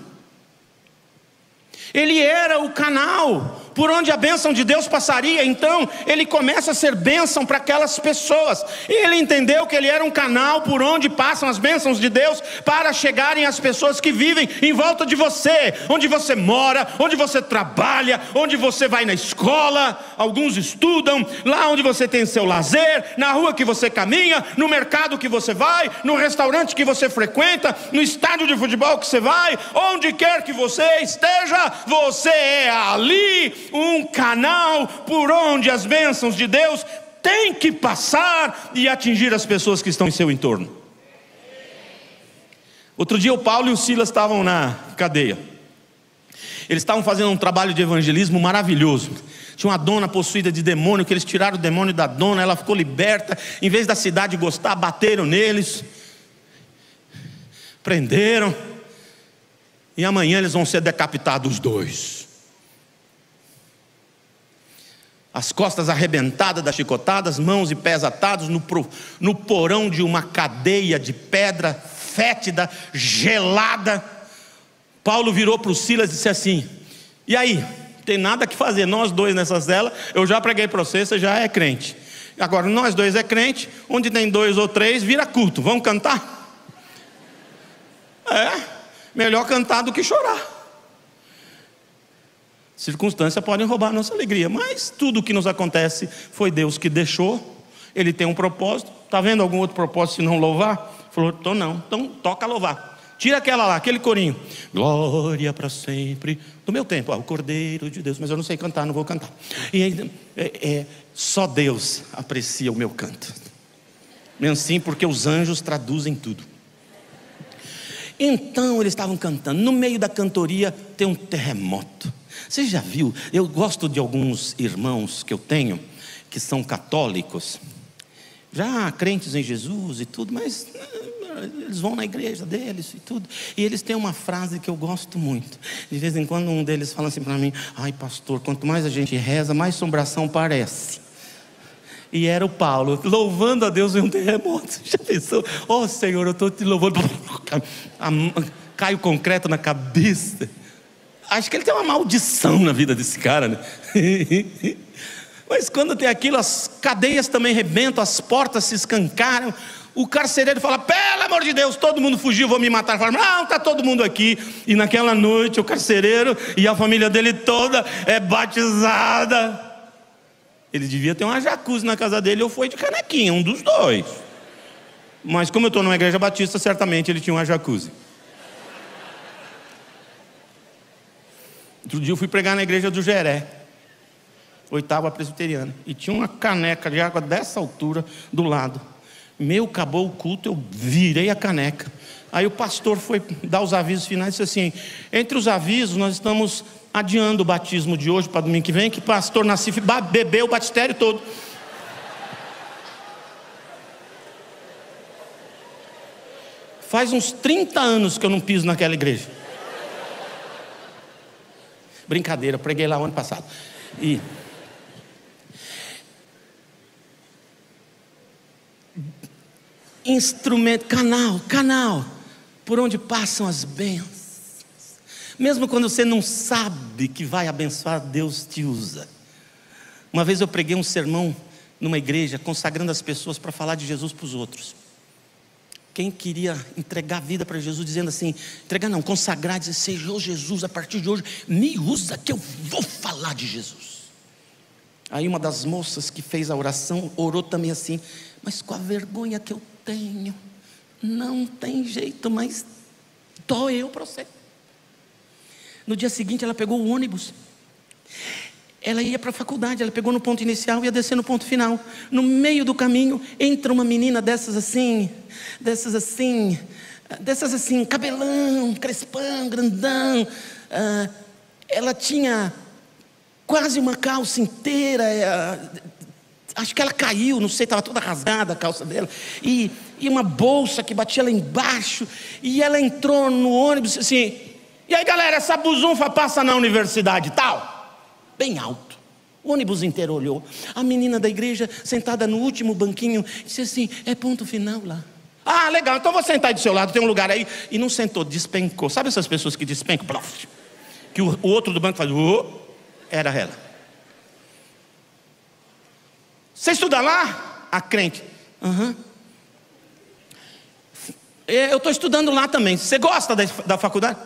Ele era o canal por onde a bênção de Deus passaria. Então ele começa a ser bênção para aquelas pessoas. Ele entendeu que ele era um canal por onde passam as bênçãos de Deus para chegarem às pessoas que vivem em volta de você, onde você mora, onde você trabalha, onde você vai na escola, alguns estudam, lá onde você tem seu lazer, na rua que você caminha, no mercado que você vai, no restaurante que você frequenta, no estádio de futebol que você vai, onde quer que você esteja, você é ali um canal por onde as bênçãos de Deus têm que passar e atingir as pessoas que estão em seu entorno. Outro dia o Paulo e o Silas estavam na cadeia. Eles estavam fazendo um trabalho de evangelismo maravilhoso. Tinha uma dona possuída de demônio, que eles tiraram o demônio da dona, ela ficou liberta. Em vez da cidade gostar, bateram neles, prenderam, e amanhã eles vão ser decapitados os 2. As costas arrebentadas das chicotadas, mãos e pés atados no porão de uma cadeia de pedra fétida, gelada. Paulo virou para o Silas e disse assim: e aí, não tem nada que fazer, nós 2 nessa cela, eu já preguei para você, você já é crente. Agora nós 2 é crente, onde tem 2 ou 3 vira culto, vamos cantar? Melhor cantar do que chorar. Circunstâncias podem roubar a nossa alegria, mas tudo o que nos acontece foi Deus que deixou. Ele tem um propósito. Está vendo algum outro propósito se não louvar? Falou, então toca louvar. Tira aquela lá, aquele corinho. Glória para sempre. Do meu tempo, o Cordeiro de Deus. Mas eu não sei cantar, não vou cantar. E aí, só Deus aprecia o meu canto. Mesmo assim, porque os anjos traduzem tudo. Então eles estavam cantando. No meio da cantoria tem um terremoto. Você já viu? Eu gosto de alguns irmãos que eu tenho, que são católicos, já crentes em Jesus e tudo, mas eles vão na igreja deles e tudo. E eles têm uma frase que eu gosto muito. De vez em quando um deles fala assim para mim: ai pastor, quanto mais a gente reza, mais assombração parece. E era o Paulo, louvando a Deus em um terremoto. Já pensou? Oh Senhor, eu estou te louvando. Cai o concreto na cabeça. Acho que ele tem uma maldição na vida desse cara, né? Mas quando tem aquilo, as cadeias também rebentam, as portas se escancaram. O carcereiro fala: pelo amor de Deus, todo mundo fugiu, vou me matar. Fala: não, está todo mundo aqui. E naquela noite o carcereiro e a família dele toda é batizada. Ele devia ter uma jacuzzi na casa dele, ou foi de canequinha, um dos 2. Mas como eu estou numa igreja batista, certamente ele tinha uma jacuzzi. Outro dia eu fui pregar na igreja do Geré, 8ª presbiteriana, e tinha uma caneca de água dessa altura do lado. Acabou o culto, eu virei a caneca. Aí o pastor foi dar os avisos finais e disse assim: entre os avisos nós estamos adiando o batismo de hoje para domingo que vem, que o pastor Nassif bebeu o batistério todo. Faz uns 30 anos que eu não piso naquela igreja. Brincadeira, eu preguei lá o ano passado. E instrumento, canal, por onde passam as bênçãos. Mesmo quando você não sabe que vai abençoar, Deus te usa. Uma vez eu preguei um sermão numa igreja, consagrando as pessoas para falar de Jesus para os outros. Quem queria entregar a vida para Jesus, dizendo assim, entregar não, consagrar, dizer, Senhor Jesus, a partir de hoje, me usa que eu vou falar de Jesus. Aí uma das moças que fez a oração, orou também assim, mas com a vergonha que eu tenho, não tem jeito, mas tô eu para você. No dia seguinte ela pegou o ônibus, ela ia para a faculdade, ela pegou no ponto inicial e ia descer no ponto final. No meio do caminho entra uma menina dessas assim, cabelão, crespão, grandão. Ela tinha quase uma calça inteira, acho que ela caiu, não sei, estava toda rasgada a calça dela, e uma bolsa que batia lá embaixo, e ela entrou no ônibus assim, e aí galera, essa busunfa passa na universidade tal, bem alto, o ônibus inteiro olhou, a menina da igreja sentada no último banquinho, disse assim, é ponto final lá. Ah, legal, então vou sentar aí do seu lado, tem um lugar aí, e não sentou, despencou, sabe essas pessoas que despencam, que o outro do banco faz, era ela. Você estuda lá? A crente. Eu estou estudando lá também. Você gosta da faculdade?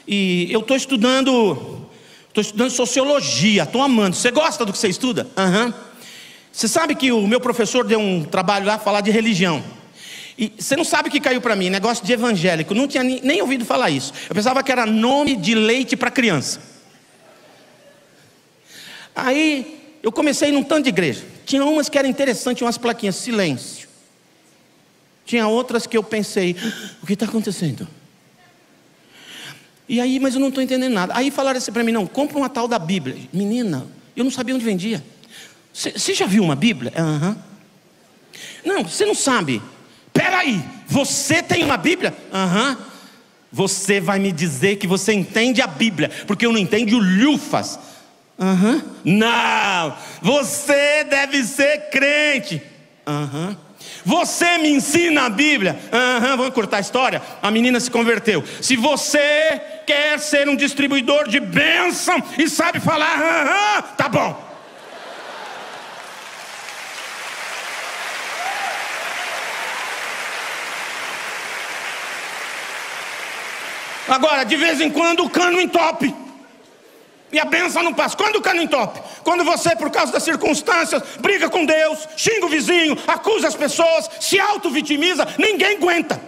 E eu estou estudando sociologia, estou amando. Você gosta do que você estuda? Você sabe que o meu professor deu um trabalho lá, falar de religião. E você não sabe o que caiu para mim, negócio de evangélico. Não tinha nem ouvido falar isso. Eu pensava que era nome de leite para criança. Aí eu comecei num tanto de igreja. Tinha umas que eram interessantes, umas plaquinhas, silêncio. Tinha outras que eu pensei, o que está acontecendo? E aí, mas eu não estou entendendo nada. Aí falaram assim para mim, não, compra uma tal da Bíblia. Menina, eu não sabia onde vendia. Você já viu uma Bíblia? Não, você não sabe. Peraí, você tem uma Bíblia? Você vai me dizer que você entende a Bíblia, porque eu não entendo o lufas. Não, você deve ser crente. Você me ensina a Bíblia. Vamos cortar a história. A menina se converteu. Se você quer ser um distribuidor de bênção e sabe falar, tá bom. Agora, de vez em quando o cano entope e a bênção não passa. Quando o cano entope? Quando você, por causa das circunstâncias, briga com Deus, xinga o vizinho, acusa as pessoas, se auto-vitimiza, ninguém aguenta.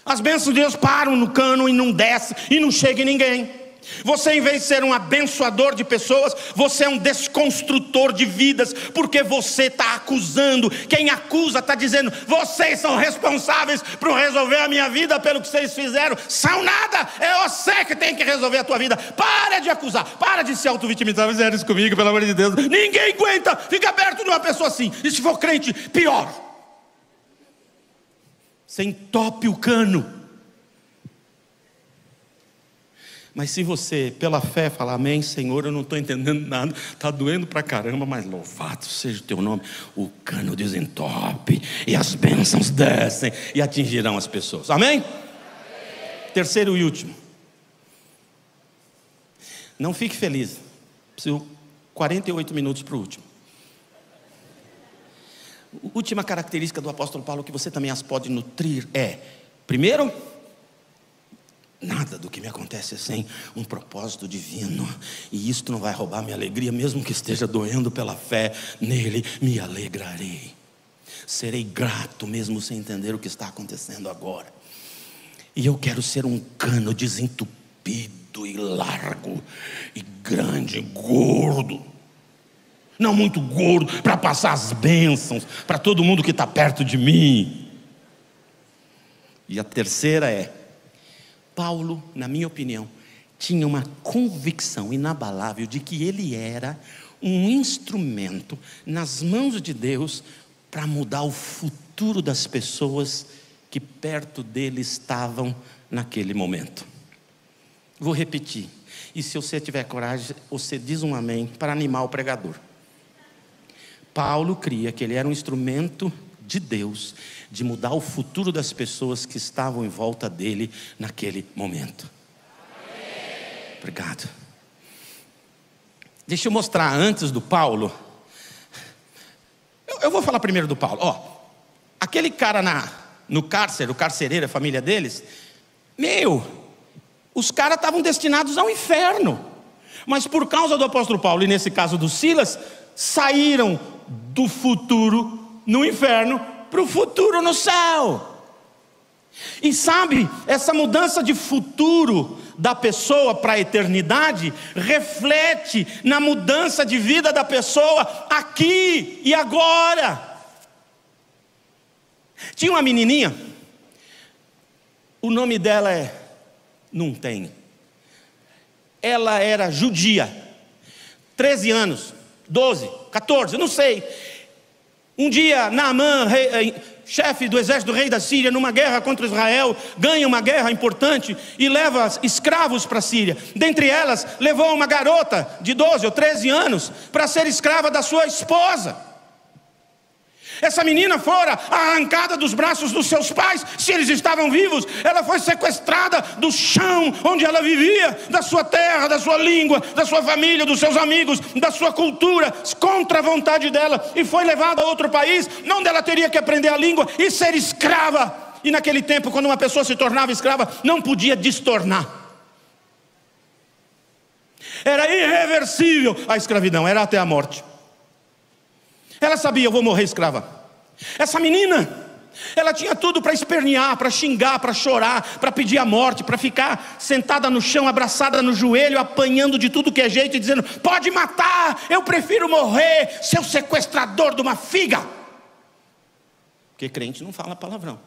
As bênçãos de Deus param no cano e não desce e não chega em ninguém. Você, em vez de ser um abençoador de pessoas, você é um desconstrutor de vidas, porque você está acusando. Quem acusa está dizendo, vocês são responsáveis por resolver a minha vida pelo que vocês fizeram. São nada, é você que tem que resolver a tua vida. Para de acusar, para de se auto-vitimizar. Fizeram isso comigo, pelo amor de Deus. Ninguém aguenta, fica perto de uma pessoa assim. E se for crente, pior. Você entope o cano. Mas se você, pela fé, falar, amém, Senhor, eu não estou entendendo nada, está doendo pra caramba, mas louvado seja o teu nome, o cano desentope e as bênçãos descem e atingirão as pessoas, amém? Terceiro e último, não fique feliz, preciso 48 minutos para o último. Última característica do apóstolo Paulo que você também as pode nutrir é, primeiro, nada do que me acontece é sem um propósito divino, e isto não vai roubar minha alegria, mesmo que esteja doendo. Pela fé nele me alegrarei, serei grato mesmo sem entender o que está acontecendo agora. E eu quero ser um cano desentupido e largo e grande, gordo, não muito gordo, para passar as bênçãos para todo mundo que está perto de mim. E a terceira é, Paulo, na minha opinião, tinha uma convicção inabalável de que ele era um instrumento nas mãos de Deus para mudar o futuro das pessoas que perto dele estavam naquele momento. Vou repetir. E se você tiver coragem, você diz um amém para animar o pregador. Paulo cria que ele era um instrumento de Deus, de mudar o futuro das pessoas que estavam em volta dele naquele momento. Obrigado. Deixa eu mostrar antes do Paulo. Eu vou falar primeiro do Paulo. Aquele cara no cárcere, o carcereiro, a família deles, os caras estavam destinados ao inferno. Mas por causa do apóstolo Paulo, e nesse caso do Silas, saíram do futuro no inferno para o futuro no céu. E sabe, essa mudança de futuro da pessoa para a eternidade reflete na mudança de vida da pessoa aqui e agora. Tinha uma menininha, o nome dela não tem. Ela era judia, 13 anos, 12, 14, não sei. Um dia Naamã, chefe do exército do rei da Síria, numa guerra contra Israel, ganha uma guerra importante e leva escravos para a Síria. Dentre elas, levou uma garota de 12 ou 13 anos para ser escrava da sua esposa. Essa menina fora arrancada dos braços dos seus pais, se eles estavam vivos. Ela foi sequestrada do chão onde ela vivia, da sua terra, da sua língua, da sua família, dos seus amigos, da sua cultura, contra a vontade dela, e foi levada a outro país, onde ela teria que aprender a língua e ser escrava. E naquele tempo, quando uma pessoa se tornava escrava, não podia destornar. Era irreversível a escravidão, era até a morte. Ela sabia, eu vou morrer escrava. Essa menina, ela tinha tudo para espernear, para xingar, para chorar, para pedir a morte, para ficar sentada no chão, abraçada no joelho, apanhando de tudo que é jeito e dizendo: pode matar, eu prefiro morrer, seu sequestrador de uma figa. Porque crente não fala palavrão,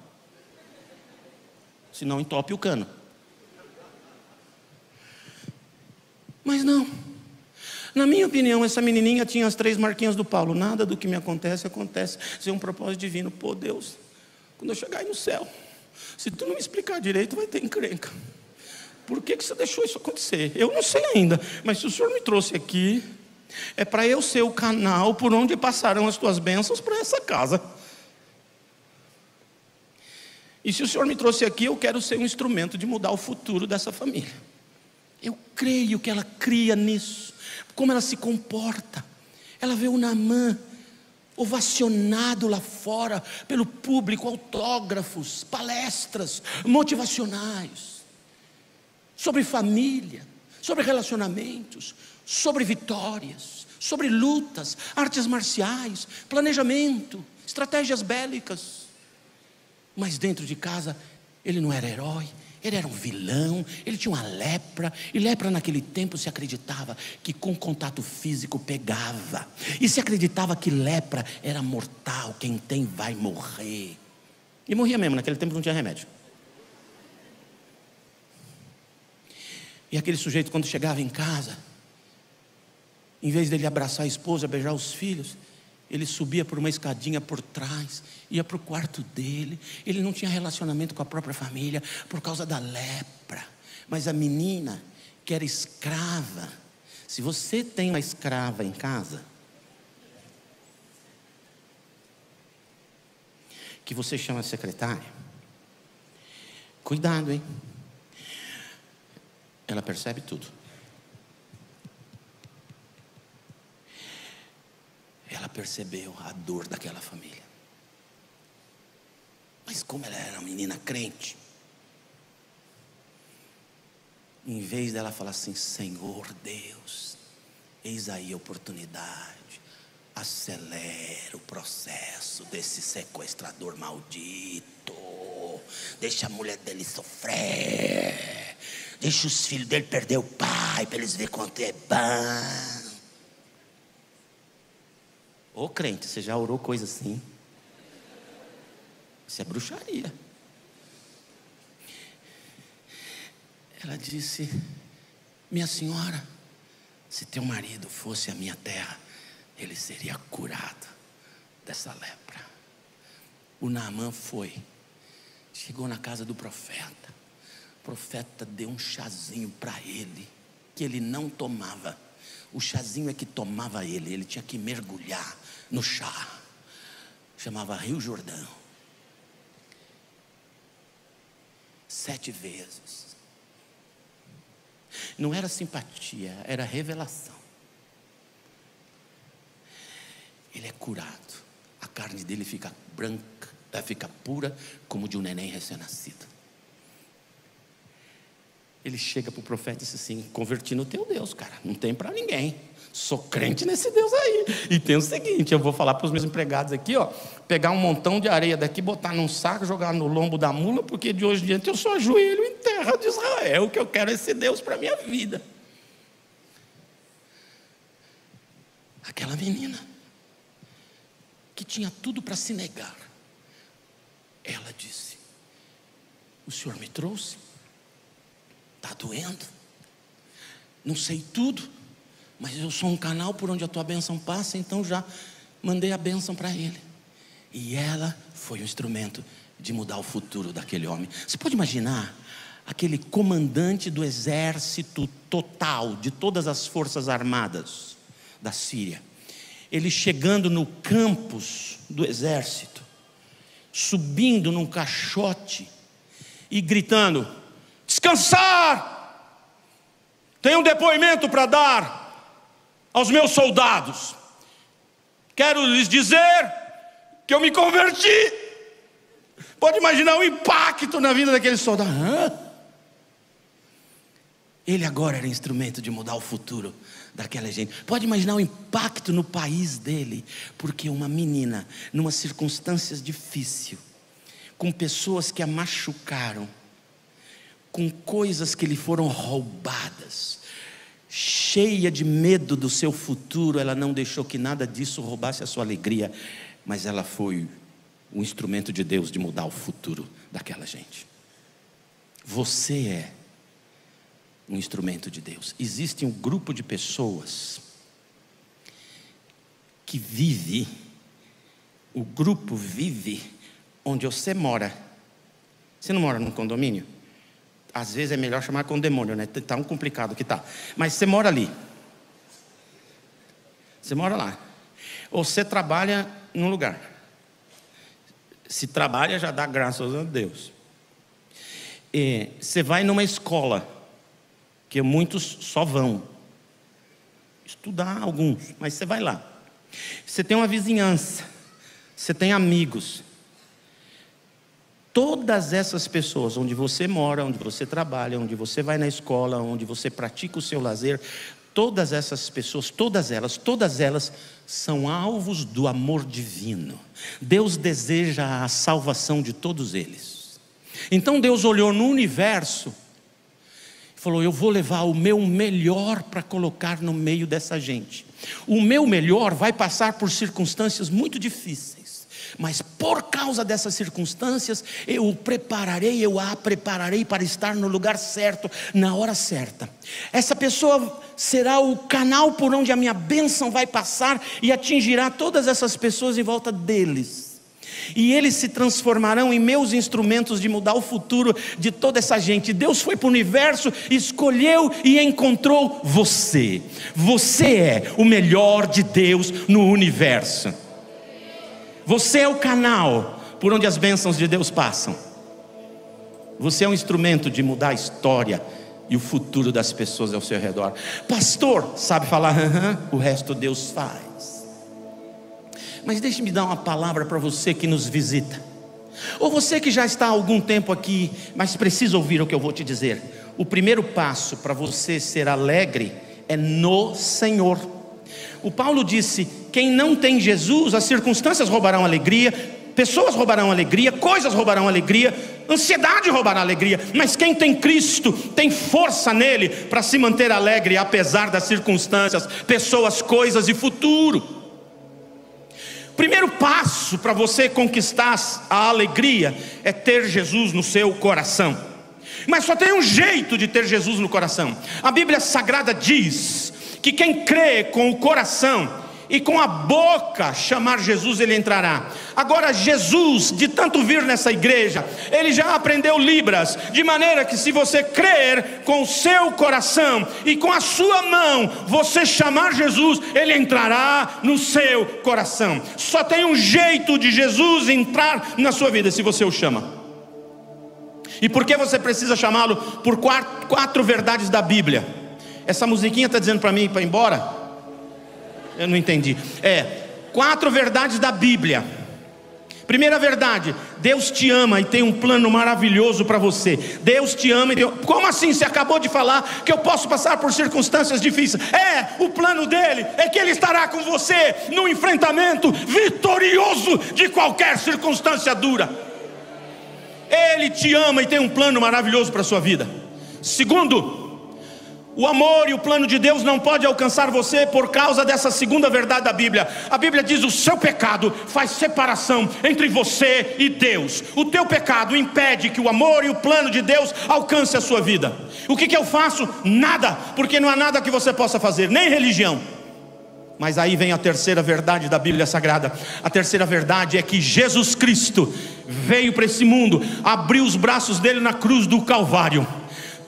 senão entope o cano. Mas não. Na minha opinião, essa menininha tinha as 3 marquinhas do Paulo. Nada do que me acontece, Isso é um propósito divino. Pô, Deus, quando eu chegar aí no céu, se tu não me explicar direito, vai ter encrenca. Por que você deixou isso acontecer? Eu não sei ainda, mas se o Senhor me trouxe aqui, é para eu ser o canal por onde passarão as tuas bênçãos para essa casa. E se o Senhor me trouxe aqui, eu quero ser um instrumento de mudar o futuro dessa família. Eu creio que ela cria nisso. Como ela se comporta. Ela vê o Naamã ovacionado lá fora pelo público, autógrafos, palestras motivacionais sobre família, sobre relacionamentos, sobre vitórias, sobre lutas, artes marciais, planejamento, estratégias bélicas. Mas dentro de casa ele não era herói. Ele era um vilão, ele tinha uma lepra. E lepra naquele tempo se acreditava que com contato físico pegava. E se acreditava que lepra era mortal, quem tem vai morrer. E morria mesmo, naquele tempo não tinha remédio. E aquele sujeito, quando chegava em casa, em vez dele abraçar a esposa, beijar os filhos, ele subia por uma escadinha por trás, ia para o quarto dele. Ele não tinha relacionamento com a própria família por causa da lepra. Mas a menina que era escrava, se você tem uma escrava em casa, que você chama secretária, cuidado, hein? Ela percebe tudo. Ela percebeu a dor daquela família. Mas como ela era uma menina crente, em vez dela falar assim: Senhor Deus, eis aí a oportunidade, acelera o processo desse sequestrador maldito, deixa a mulher dele sofrer, deixa os filhos dele perder o pai, para eles verem quanto é bom. Ô crente, você já orou coisa assim? Isso é bruxaria. Ela disse: minha senhora, se teu marido fosse a minha terra, ele seria curado dessa lepra. O Naamã foi, chegou na casa do profeta. O profeta deu um chazinho para ele, que ele não tomava. O chazinho é que tomava ele. Ele tinha que mergulhar no chá. Chamava Rio Jordão. 7 vezes. Não era simpatia, era revelação. Ele é curado. A carne dele fica branca, fica pura, como de um neném recém-nascido. Ele chega para o profeta e diz assim: converti no teu Deus, cara, não tem para ninguém. Sou crente nesse Deus aí. E tem o seguinte, eu vou falar para os meus empregados aqui, ó, pegar um montão de areia daqui, botar num saco, jogar no lombo da mula, porque de hoje em diante eu sou ajoelho em terra de Israel, que eu quero esse Deus para a minha vida. Aquela menina que tinha tudo para se negar, ela disse: o Senhor me trouxe, está doendo, não sei tudo, mas eu sou um canal por onde a tua bênção passa, então já mandei a bênção para ele. E ela foi um instrumento de mudar o futuro daquele homem. Você pode imaginar aquele comandante do exército total, de todas as forças armadas da Síria, ele chegando no campus do exército, subindo num caixote e gritando: descansar! Tenho um depoimento para dar aos meus soldados. Quero lhes dizer que eu me converti. Pode imaginar o impacto na vida daquele soldado. Ele agora era instrumento de mudar o futuro daquela gente. Pode imaginar o impacto no país dele, porque uma menina, numa circunstâncias difíceis, com pessoas que a machucaram, com coisas que lhe foram roubadas, cheia de medo do seu futuro, ela não deixou que nada disso roubasse a sua alegria, mas ela foi um instrumento de Deus de mudar o futuro daquela gente. Você é um instrumento de Deus. Existe um grupo de pessoas que vive, o grupo vive onde você mora. Você não mora num condomínio? Às vezes é melhor chamar condemônio, né? Tão complicado que tá. Mas você mora ali. Você mora lá. Ou você trabalha num lugar. Se trabalha, já dá graças a Deus. E você vai numa escola, que muitos só vão estudar, alguns, mas você vai lá. Você tem uma vizinhança, você tem amigos. Todas essas pessoas, onde você mora, onde você trabalha, onde você vai na escola, onde você pratica o seu lazer, todas essas pessoas, todas elas são alvos do amor divino. Deus deseja a salvação de todos eles. Então Deus olhou no universo e falou: eu vou levar o meu melhor para colocar no meio dessa gente. O meu melhor vai passar por circunstâncias muito difíceis, mas por causa dessas circunstâncias, eu a prepararei para estar no lugar certo, na hora certa. Essa pessoa será o canal por onde a minha bênção vai passar e atingirá todas essas pessoas em volta deles. E eles se transformarão em meus instrumentos de mudar o futuro de toda essa gente. Deus foi para o universo, escolheu e encontrou você. Você é o melhor de Deus no universo. Você é o canal por onde as bênçãos de Deus passam. Você é um instrumento de mudar a história e o futuro das pessoas ao seu redor. Pastor, sabe falar, o resto Deus faz. Mas deixe-me dar uma palavra para você que nos visita, ou você que já está há algum tempo aqui, mas precisa ouvir o que eu vou te dizer. O primeiro passo para você ser alegre é no Senhor. O Paulo disse: quem não tem Jesus, as circunstâncias roubarão alegria, pessoas roubarão alegria, coisas roubarão alegria, ansiedade roubará alegria. Mas quem tem Cristo, tem força nele para se manter alegre apesar das circunstâncias, pessoas, coisas e futuro. Primeiro passo para você conquistar a alegria é ter Jesus no seu coração. Mas só tem um jeito de ter Jesus no coração. A Bíblia Sagrada diz que quem crê com o coração e com a boca chamar Jesus, ele entrará. Agora Jesus, de tanto vir nessa igreja, ele já aprendeu Libras, de maneira que se você crer com o seu coração e com a sua mão, você chamar Jesus, ele entrará no seu coração. Só tem um jeito de Jesus entrar na sua vida, se você o chama. E por que você precisa chamá-lo? Por quatro verdades da Bíblia. Essa musiquinha está dizendo para mim para ir embora? Eu não entendi. 4 verdades da Bíblia. Primeira verdade: Deus te ama e tem um plano maravilhoso para você. Deus te ama e tem... Como assim? Você acabou de falar que eu posso passar por circunstâncias difíceis. O plano dele é que ele estará com você no enfrentamento vitorioso de qualquer circunstância dura. Ele te ama e tem um plano maravilhoso para a sua vida. Segundo, o amor e o plano de Deus não pode alcançar você por causa dessa segunda verdade da Bíblia. A Bíblia diz: o seu pecado faz separação entre você e Deus. O teu pecado impede que o amor e o plano de Deus alcance a sua vida. O que eu faço? Nada, porque não há nada que você possa fazer, nem religião. Mas aí vem a terceira verdade da Bíblia Sagrada. A terceira verdade é que Jesus Cristo veio para esse mundo, abriu os braços dele na cruz do Calvário,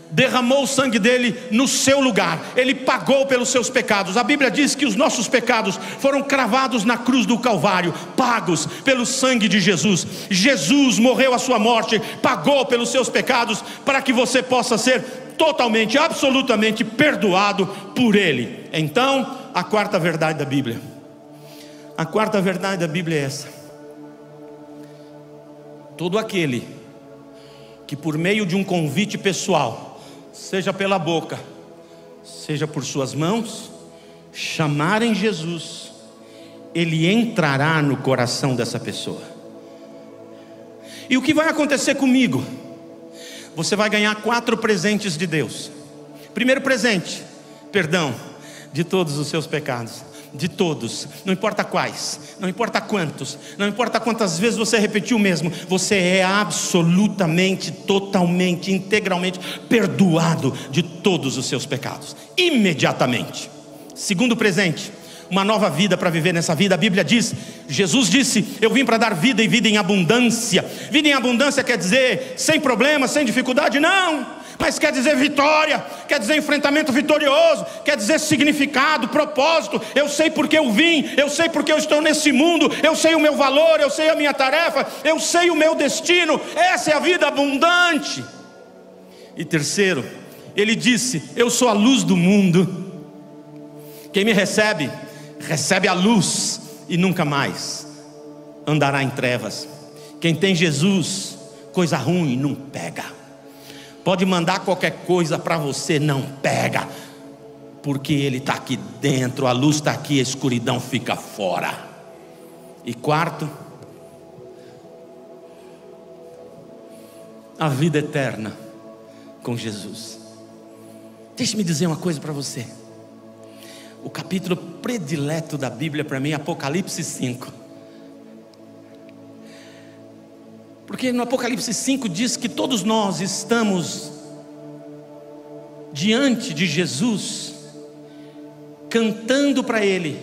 derramou o sangue dele no seu lugar. Ele pagou pelos seus pecados. A Bíblia diz que os nossos pecados foram cravados na cruz do Calvário, pagos pelo sangue de Jesus. Jesus morreu a sua morte, pagou pelos seus pecados, para que você possa ser totalmente, absolutamente perdoado por ele. Então, a quarta verdade da Bíblia. A quarta verdade da Bíblia é essa: todo aquele que por meio de um convite pessoal, seja pela boca, seja por suas mãos, chamarem Jesus, ele entrará no coração dessa pessoa. E o que vai acontecer comigo? Você vai ganhar 4 presentes de Deus. Primeiro presente: perdão de todos os seus pecados. De todos, não importa quais, não importa quantos, não importa quantas vezes você repetiu o mesmo, você é absolutamente, totalmente, integralmente perdoado de todos os seus pecados, imediatamente. Segundo presente: uma nova vida para viver nessa vida. A Bíblia diz, Jesus disse: eu vim para dar vida e vida em abundância. Vida em abundância quer dizer sem problema, sem dificuldade? Não, mas quer dizer vitória, quer dizer enfrentamento vitorioso, quer dizer significado, propósito. Eu sei porque eu vim, eu sei porque eu estou nesse mundo, eu sei o meu valor, eu sei a minha tarefa, eu sei o meu destino. Essa é a vida abundante. E terceiro, ele disse: eu sou a luz do mundo. Quem me recebe, recebe a luz e nunca mais andará em trevas. Quem tem Jesus, coisa ruim não pega. Pode mandar qualquer coisa para você, não pega, porque ele está aqui dentro, a luz está aqui, a escuridão fica fora. E quarto, a vida eterna com Jesus. Deixe-me dizer uma coisa para você. O capítulo predileto da Bíblia para mim é Apocalipse 5. Porque no Apocalipse 5 diz que todos nós estamos diante de Jesus, cantando para Ele.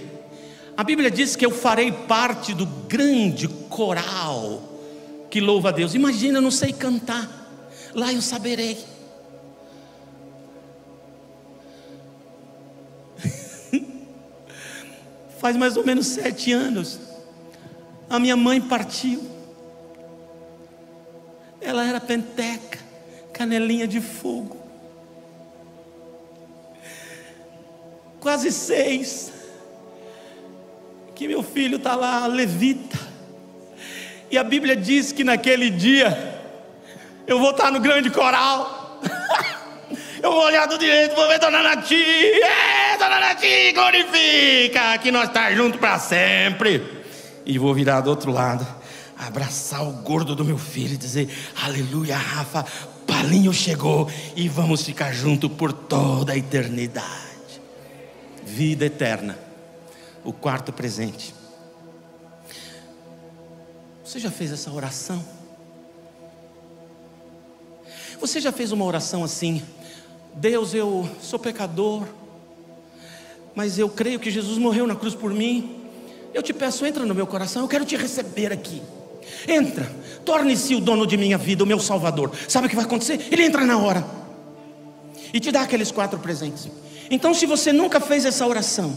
A Bíblia diz que eu farei parte do grande coral que louva a Deus. Imagina, eu não sei cantar, lá eu saberei. Faz mais ou menos 7 anos, a minha mãe partiu. Ela era penteca, canelinha de fogo. Quase 6, que meu filho está lá, levita. E a Bíblia diz que naquele dia eu vou estar no grande coral. Eu vou olhar do direito, vou ver Dona Nati. Dona Nati, glorifica, que nós estamos juntos para sempre. E vou virar do outro lado, abraçar o gordo do meu filho e dizer: aleluia, Rafa, Palinho chegou e vamos ficar juntos por toda a eternidade. Vida eterna, o quarto presente. Você já fez essa oração? Você já fez uma oração assim: Deus, eu sou pecador, mas eu creio que Jesus morreu na cruz por mim. Eu te peço, entra no meu coração, eu quero te receber aqui. Entra, torne-se o dono de minha vida, o meu Salvador. Sabe o que vai acontecer? Ele entra na hora e te dá aqueles 4 presentes. Então, se você nunca fez essa oração,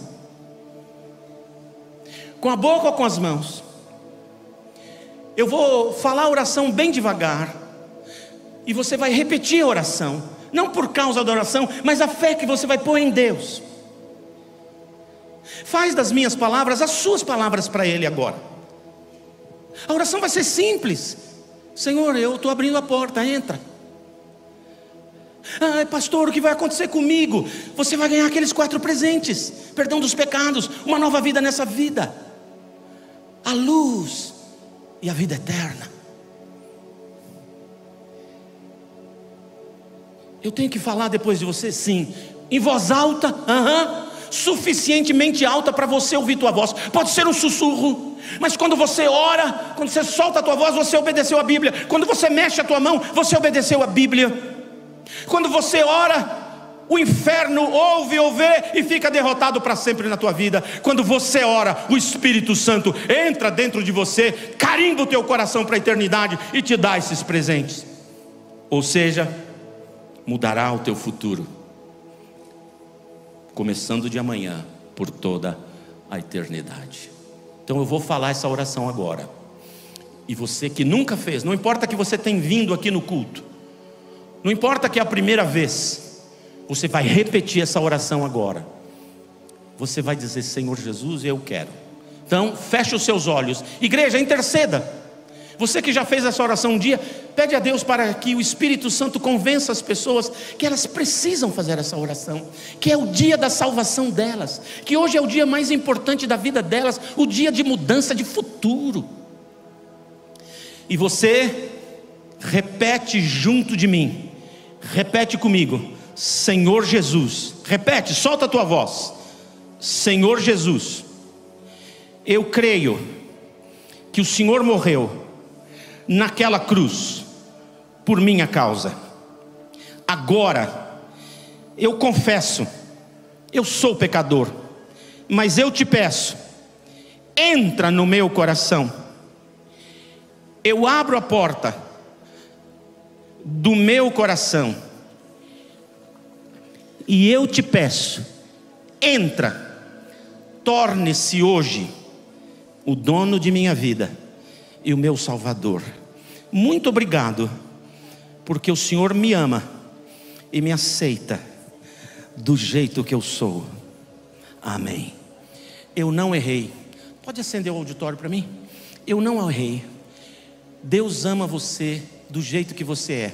com a boca ou com as mãos, eu vou falar a oração bem devagar, e você vai repetir a oração, não por causa da oração, mas a fé que você vai pôr em Deus. Faz das minhas palavras as suas palavras para Ele agora. A oração vai ser simples. Senhor, eu estou abrindo a porta, entra. Ah, pastor, o que vai acontecer comigo? Você vai ganhar aqueles 4 presentes: perdão dos pecados, uma nova vida nessa vida, a luz e a vida eterna. Eu tenho que falar depois de você? Sim, em voz alta, suficientemente alta para você ouvir tua voz. Pode ser um sussurro, mas quando você ora, quando você solta a tua voz, você obedeceu a Bíblia. Quando você mexe a tua mão, você obedeceu a Bíblia. Quando você ora, o inferno ouve e fica derrotado para sempre na tua vida. Quando você ora, o Espírito Santo entra dentro de você, carimba o teu coração para a eternidade e te dá esses presentes. Ou seja, mudará o teu futuro, começando de amanhã, por toda a eternidade. Então eu vou falar essa oração agora. E você que nunca fez, não importa que você tenha vindo aqui no culto, não importa que é a primeira vez, você vai repetir essa oração agora. Você vai dizer: Senhor Jesus, eu quero. Então feche os seus olhos. Igreja, interceda. Você que já fez essa oração um dia, pede a Deus para que o Espírito Santo convença as pessoas que elas precisam fazer essa oração, que é o dia da salvação delas, que hoje é o dia mais importante da vida delas, o dia de mudança de futuro. E você repete junto de mim, repete comigo: Senhor Jesus. Repete, solta a tua voz. Senhor Jesus, eu creio que o Senhor morreu naquela cruz por minha causa. Agora eu confesso, eu sou pecador, mas eu te peço, entra no meu coração. Eu abro a porta do meu coração e eu te peço, entra, torne-se hoje o dono de minha vida e o meu Salvador. Muito obrigado, porque o Senhor me ama e me aceita do jeito que eu sou. Amém. Eu não errei. Pode acender o auditório para mim? Eu não errei. Deus ama você do jeito que você é,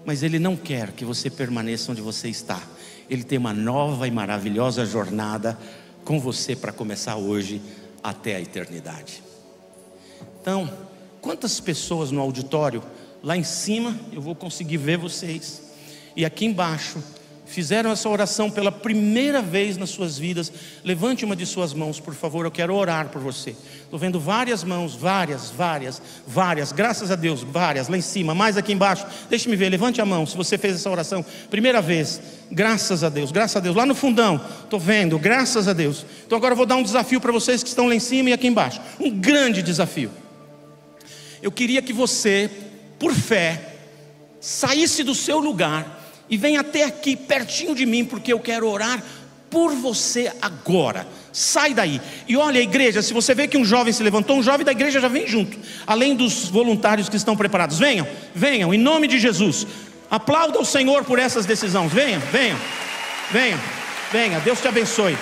mas Ele não quer que você permaneça onde você está. Ele tem uma nova e maravilhosa jornada com você para começar hoje até a eternidade. Então, quantas pessoas no auditório, lá em cima eu vou conseguir ver vocês, e aqui embaixo, fizeram essa oração pela primeira vez nas suas vidas? Levante uma de suas mãos, por favor, eu quero orar por você. Estou vendo várias mãos, várias, graças a Deus, várias, lá em cima, mais aqui embaixo. Deixe-me ver, levante a mão se você fez essa oração primeira vez. Graças a Deus, lá no fundão, estou vendo, graças a Deus. Então agora eu vou dar um desafio para vocês que estão lá em cima e aqui embaixo, um grande desafio. Eu queria que você, por fé, saísse do seu lugar e venha até aqui, pertinho de mim, porque eu quero orar por você agora. Sai daí. E olha, a igreja, se você vê que um jovem se levantou, um jovem da igreja já vem junto, além dos voluntários que estão preparados. Venham, em nome de Jesus. Aplauda o Senhor por essas decisões. Venha. Deus te abençoe.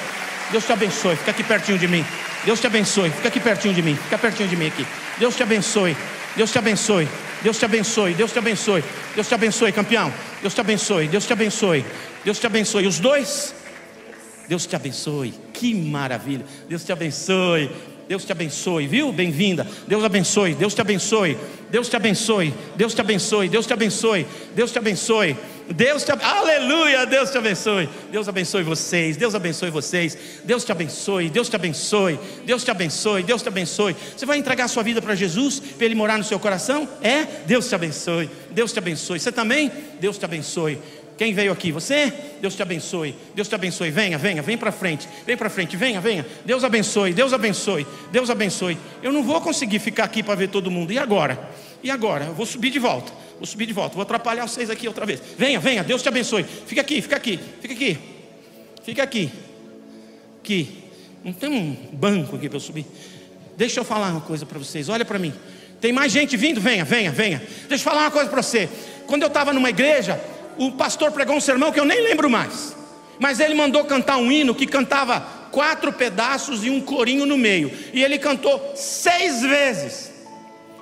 Fica aqui pertinho de mim. Deus te abençoe. Fica aqui pertinho de mim. Fica pertinho de mim aqui. Deus te abençoe. Deus te abençoe, campeão. Deus te abençoe. Os dois, Deus te abençoe. Que maravilha. Deus te abençoe, viu? Bem-vinda. Deus abençoe. Aleluia, Deus te abençoe. Deus abençoe vocês. Deus te abençoe. Você vai entregar a sua vida para Jesus, para Ele morar no seu coração? Deus te abençoe. Você também? Deus te abençoe. Quem veio aqui? Você? Deus te abençoe. Deus te abençoe. Venha, venha, vem para frente. Vem para frente, venha, venha. Deus abençoe, Deus abençoe, Deus abençoe. Eu não vou conseguir ficar aqui para ver todo mundo. E agora? E agora? Eu vou subir de volta. Vou subir de volta. Vou atrapalhar vocês aqui outra vez. Venha, venha, Deus te abençoe. Fica aqui, fica aqui, fica aqui. Fica aqui. Aqui. Não tem um banco aqui para eu subir. Deixa eu falar uma coisa para vocês. Olha para mim. Tem mais gente vindo? Venha, venha, venha. Deixa eu falar uma coisa para você. Quando eu estava numa igreja, o pastor pregou um sermão que eu nem lembro mais, mas ele mandou cantar um hino que cantava 4 pedaços e um corinho no meio, e ele cantou 6 vezes,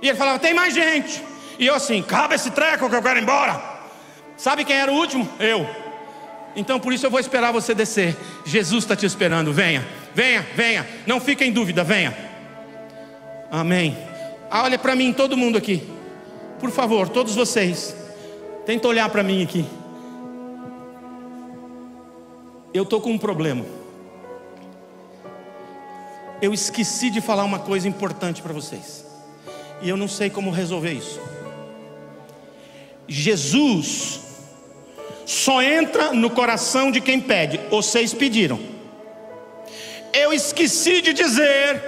e ele falava, tem mais gente, e eu assim, acaba esse treco que eu quero ir embora. Sabe quem era o último? Eu. Então por isso eu vou esperar você descer. Jesus está te esperando, venha, venha, venha, não fique em dúvida, venha. Amém. Olha para mim, todo mundo aqui, por favor, todos vocês, tenta olhar para mim aqui. Eu estou com um problema. Eu esqueci de falar uma coisa importante para vocês, e eu não sei como resolver isso. Jesus só entra no coração de quem pede. Vocês pediram. Eu esqueci de dizer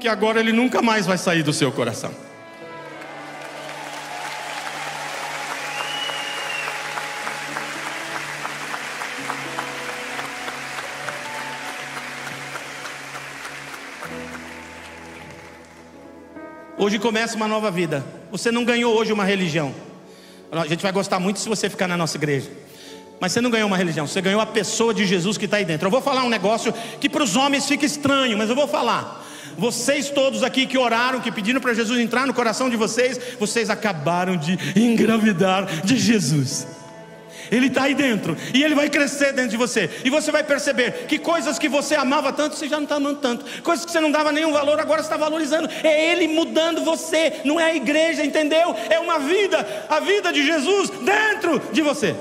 que agora ele nunca mais vai sair do seu coração. Hoje começa uma nova vida. Você não ganhou hoje uma religião. A gente vai gostar muito se você ficar na nossa igreja, mas você não ganhou uma religião, você ganhou a pessoa de Jesus que está aí dentro. Eu vou falar um negócio que para os homens fica estranho, mas eu vou falar. Vocês todos aqui que oraram, que pediram para Jesus entrar no coração de vocês, vocês acabaram de engravidar de Jesus. Ele está aí dentro, e Ele vai crescer dentro de você, e você vai perceber que coisas que você amava tanto, você já não está amando tanto. Coisas que você não dava nenhum valor, agora você está valorizando. É Ele mudando você, não é a igreja, entendeu? É uma vida, a vida de Jesus dentro de você.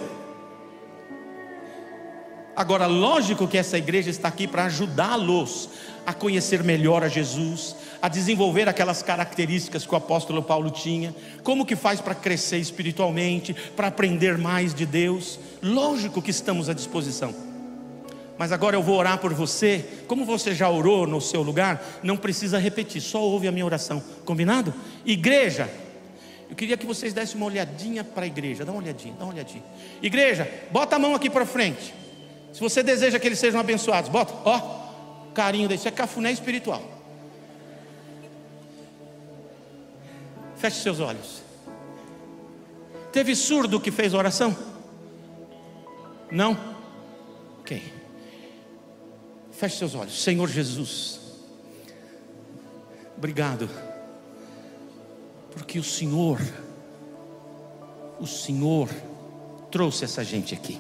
Agora, lógico que essa igreja está aqui para ajudá-los a conhecer melhor a Jesus, a desenvolver aquelas características que o apóstolo Paulo tinha. Como que faz para crescer espiritualmente, para aprender mais de Deus? Lógico que estamos à disposição. Mas agora eu vou orar por você. Como você já orou no seu lugar, não precisa repetir, só ouve a minha oração, combinado? Igreja, eu queria que vocês dessem uma olhadinha para a igreja. Dá uma olhadinha, dá uma olhadinha. Igreja, bota a mão aqui para frente. Se você deseja que eles sejam abençoados, bota, ó, carinho desse, é cafuné espiritual. Feche seus olhos. Teve surdo que fez oração? Não? Ok. Feche seus olhos. Senhor Jesus, obrigado, porque o Senhor trouxe essa gente aqui.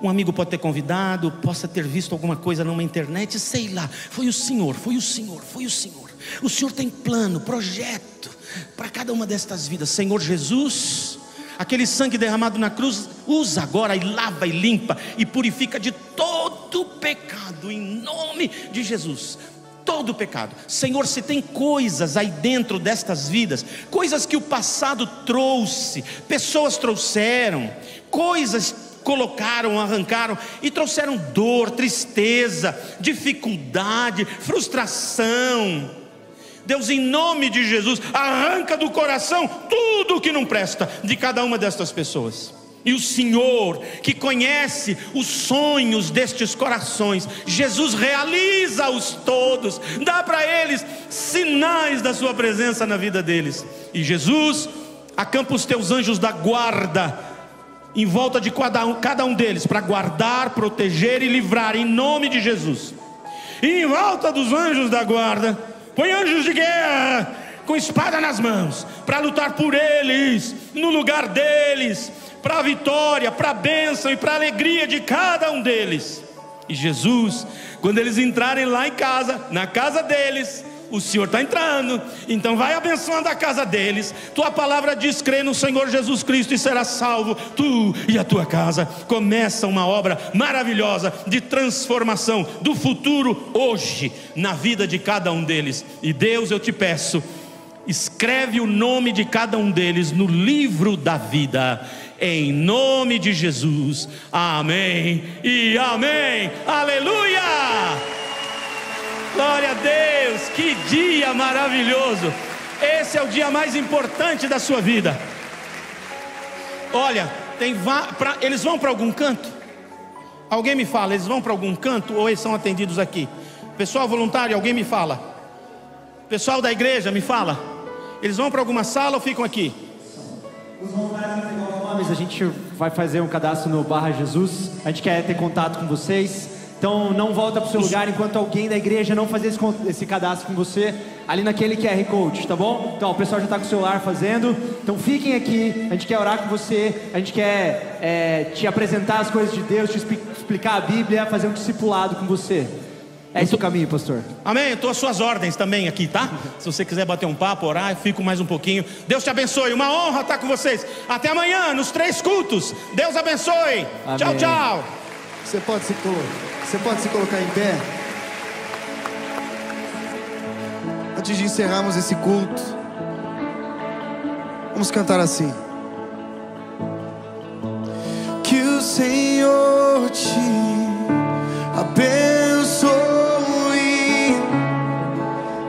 Um amigo pode ter convidado, possa ter visto alguma coisa numa internet, sei lá. Foi o Senhor, foi o Senhor, foi o Senhor. O Senhor tem plano, projeto para cada uma destas vidas. Senhor Jesus, aquele sangue derramado na cruz, usa agora e lava e limpa e purifica de todo pecado, em nome de Jesus. Todo pecado. Senhor, se tem coisas aí dentro destas vidas, coisas que o passado trouxe, pessoas trouxeram, coisas colocaram, arrancaram e trouxeram dor, tristeza, dificuldade, frustração. Deus, em nome de Jesus, arranca do coração tudo que não presta de cada uma destas pessoas. E o Senhor, que conhece os sonhos destes corações, Jesus realiza-os todos, dá para eles sinais da sua presença na vida deles. E Jesus, acampa os teus anjos da guarda em volta de cada um deles, para guardar, proteger e livrar, em nome de Jesus. E em volta dos anjos da guarda, põe anjos de guerra, com espada nas mãos, para lutar por eles, no lugar deles, para a vitória, para a bênção e para a alegria de cada um deles. E Jesus, quando eles entrarem lá em casa, na casa deles, o Senhor está entrando, então vai abençoando a casa deles. Tua palavra diz, crê no Senhor Jesus Cristo e serás salvo, tu e a tua casa. Começa uma obra maravilhosa de transformação do futuro hoje, na vida de cada um deles. E Deus, eu te peço, escreve o nome de cada um deles no livro da vida, em nome de Jesus. Amém e amém. Aleluia! Glória a Deus, que dia maravilhoso. Esse é o dia mais importante da sua vida. Olha, eles vão para algum canto? Alguém me fala, eles vão para algum canto ou eles são atendidos aqui? Pessoal voluntário, alguém me fala? Pessoal da igreja, me fala. Eles vão para alguma sala ou ficam aqui? Os voluntários não têm nomes, a gente vai fazer um cadastro no /Jesus. A gente quer ter contato com vocês. Então não volta para o seu lugar enquanto alguém da igreja não fazer esse cadastro com você ali naquele QR Code, tá bom? Então o pessoal já está com o celular fazendo. Então fiquem aqui, a gente quer orar com você. A gente quer te apresentar as coisas de Deus, te explicar a Bíblia, fazer um discipulado com você. É esse o caminho, pastor. Amém, eu estou às suas ordens também aqui, tá? Se você quiser bater um papo, orar, eu fico mais um pouquinho. Deus te abençoe, uma honra estar com vocês. Até amanhã, nos 3 cultos. Deus abençoe. Amém. Tchau, tchau. Você pode se colocar em pé. Antes de encerrarmos esse culto, vamos cantar assim. Que o Senhor te abençoe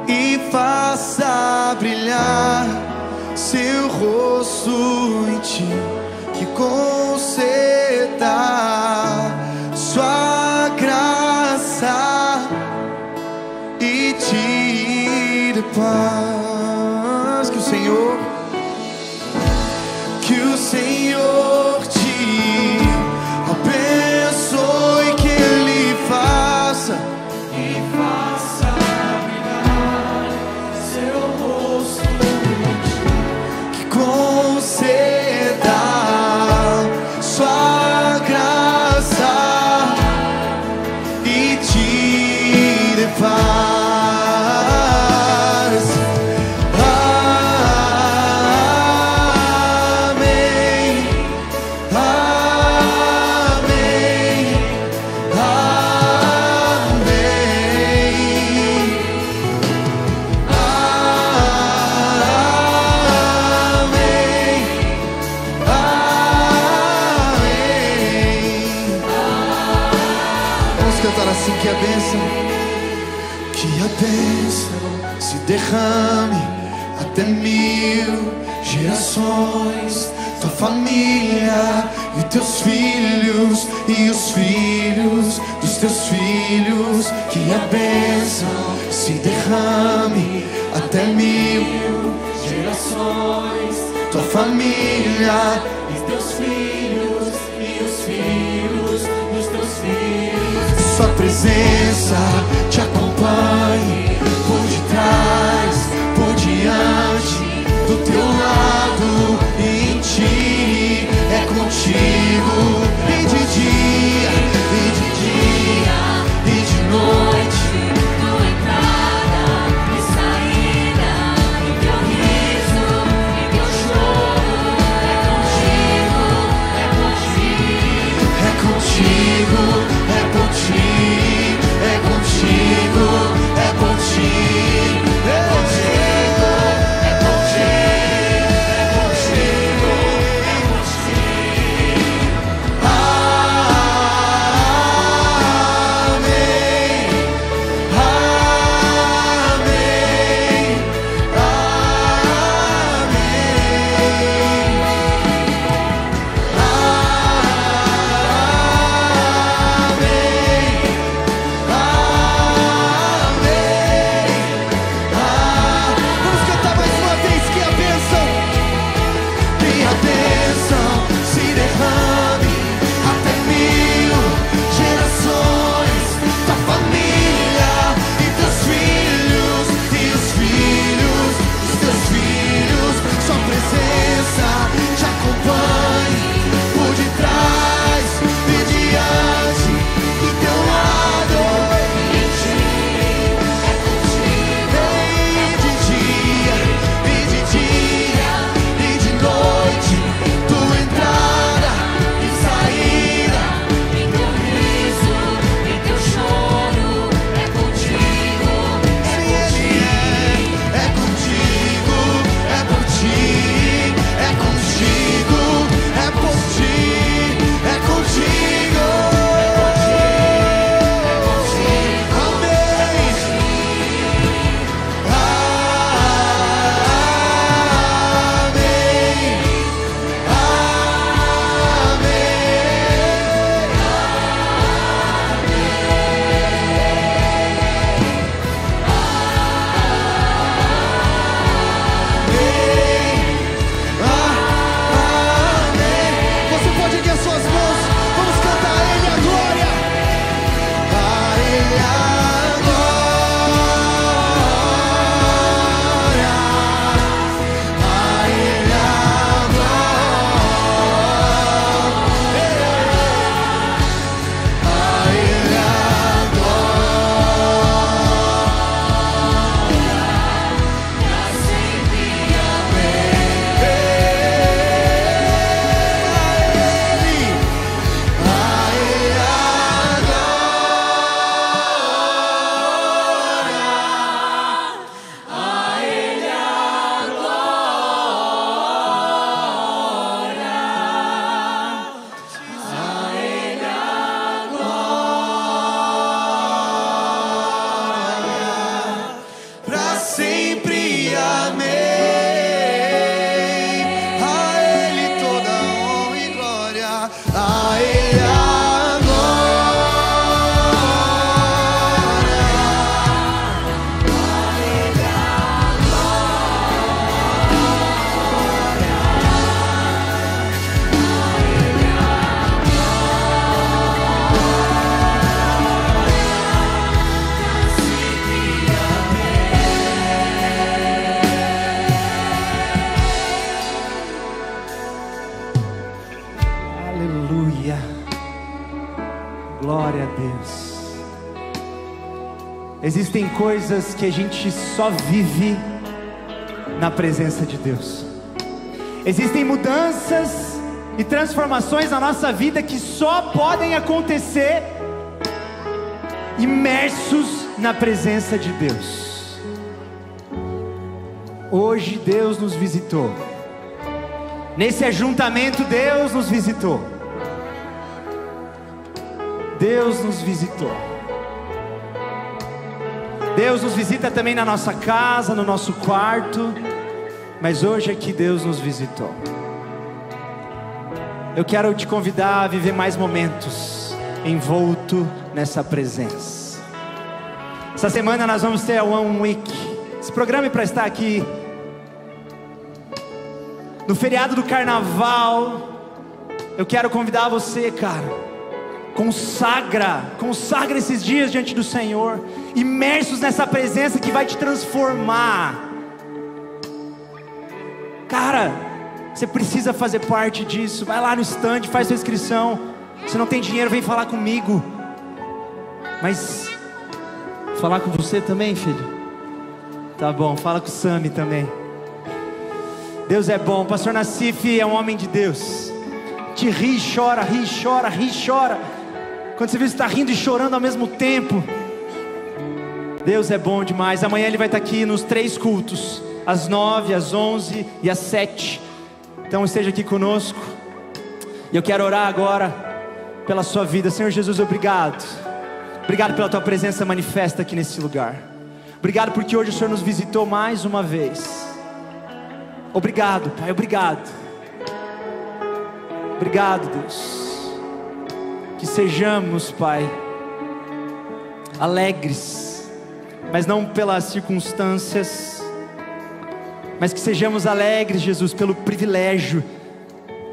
e faça brilhar seu rosto em ti, que conceda sua graça e te dê paz. Que o Senhor te abençoe, que Ele faça brilhar seu rosto, que conceda sua graça e te dê paz. Que a bênção se derrame até 1000 gerações, tua família e teus filhos e os filhos dos teus filhos. Que a bênção se derrame até 1000 gerações, tua família e teus filhos e os filhos dos teus filhos. Sua presença te acompanhe por detrás, por diante, do teu lado e em ti. É contigo e de dia, e de noite, tua entrada e saída, e teu riso e teu choro. É contigo, é contigo, é contigo, é contigo, é contigo, é contigo, é contigo, é contigo, é contigo, Glória a Deus. Existem coisas que a gente só vive na presença de Deus. Existem mudanças e transformações na nossa vida que só podem acontecer imersos na presença de Deus. Hoje Deus nos visitou. Nesse ajuntamento Deus nos visitou. Deus nos visitou. Deus nos visita também na nossa casa, no nosso quarto. Mas hoje aqui Deus nos visitou. Eu quero te convidar a viver mais momentos envolto nessa presença. Essa semana nós vamos ter a One Week. Se programe para estar aqui no feriado do Carnaval. Eu quero convidar você, cara. Consagra esses dias diante do Senhor, imersos nessa presença que vai te transformar. Cara, você precisa fazer parte disso. Vai lá no stand, faz sua inscrição. Se não tem dinheiro, vem falar comigo. Mas falar com você também, filho? Tá bom, fala com o Sami também. Deus é bom. Pastor Nassif é um homem de Deus. Te ri, chora, ri, chora, ri, chora. Quando você vê, você está rindo e chorando ao mesmo tempo. Deus é bom demais. Amanhã ele vai estar aqui nos 3 cultos, às 9, às 11 e às 7. Então esteja aqui conosco. E eu quero orar agora pela sua vida. Senhor Jesus, obrigado. Obrigado pela tua presença manifesta aqui nesse lugar. Obrigado porque hoje o Senhor nos visitou mais uma vez. Obrigado, Pai, obrigado. Obrigado, Deus. Que sejamos, Pai, alegres, mas não pelas circunstâncias, mas que sejamos alegres, Jesus, pelo privilégio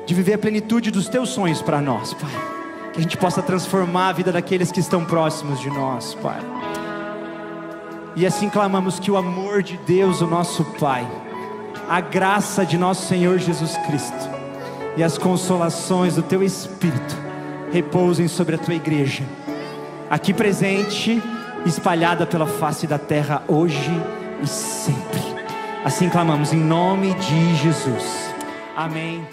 de viver a plenitude dos teus sonhos para nós, Pai. Que a gente possa transformar a vida daqueles que estão próximos de nós, Pai. E assim clamamos que o amor de Deus, o nosso Pai, a graça de nosso Senhor Jesus Cristo e as consolações do teu Espírito repousem sobre a tua igreja, aqui presente, espalhada pela face da terra, hoje e sempre. Assim clamamos em nome de Jesus. Amém.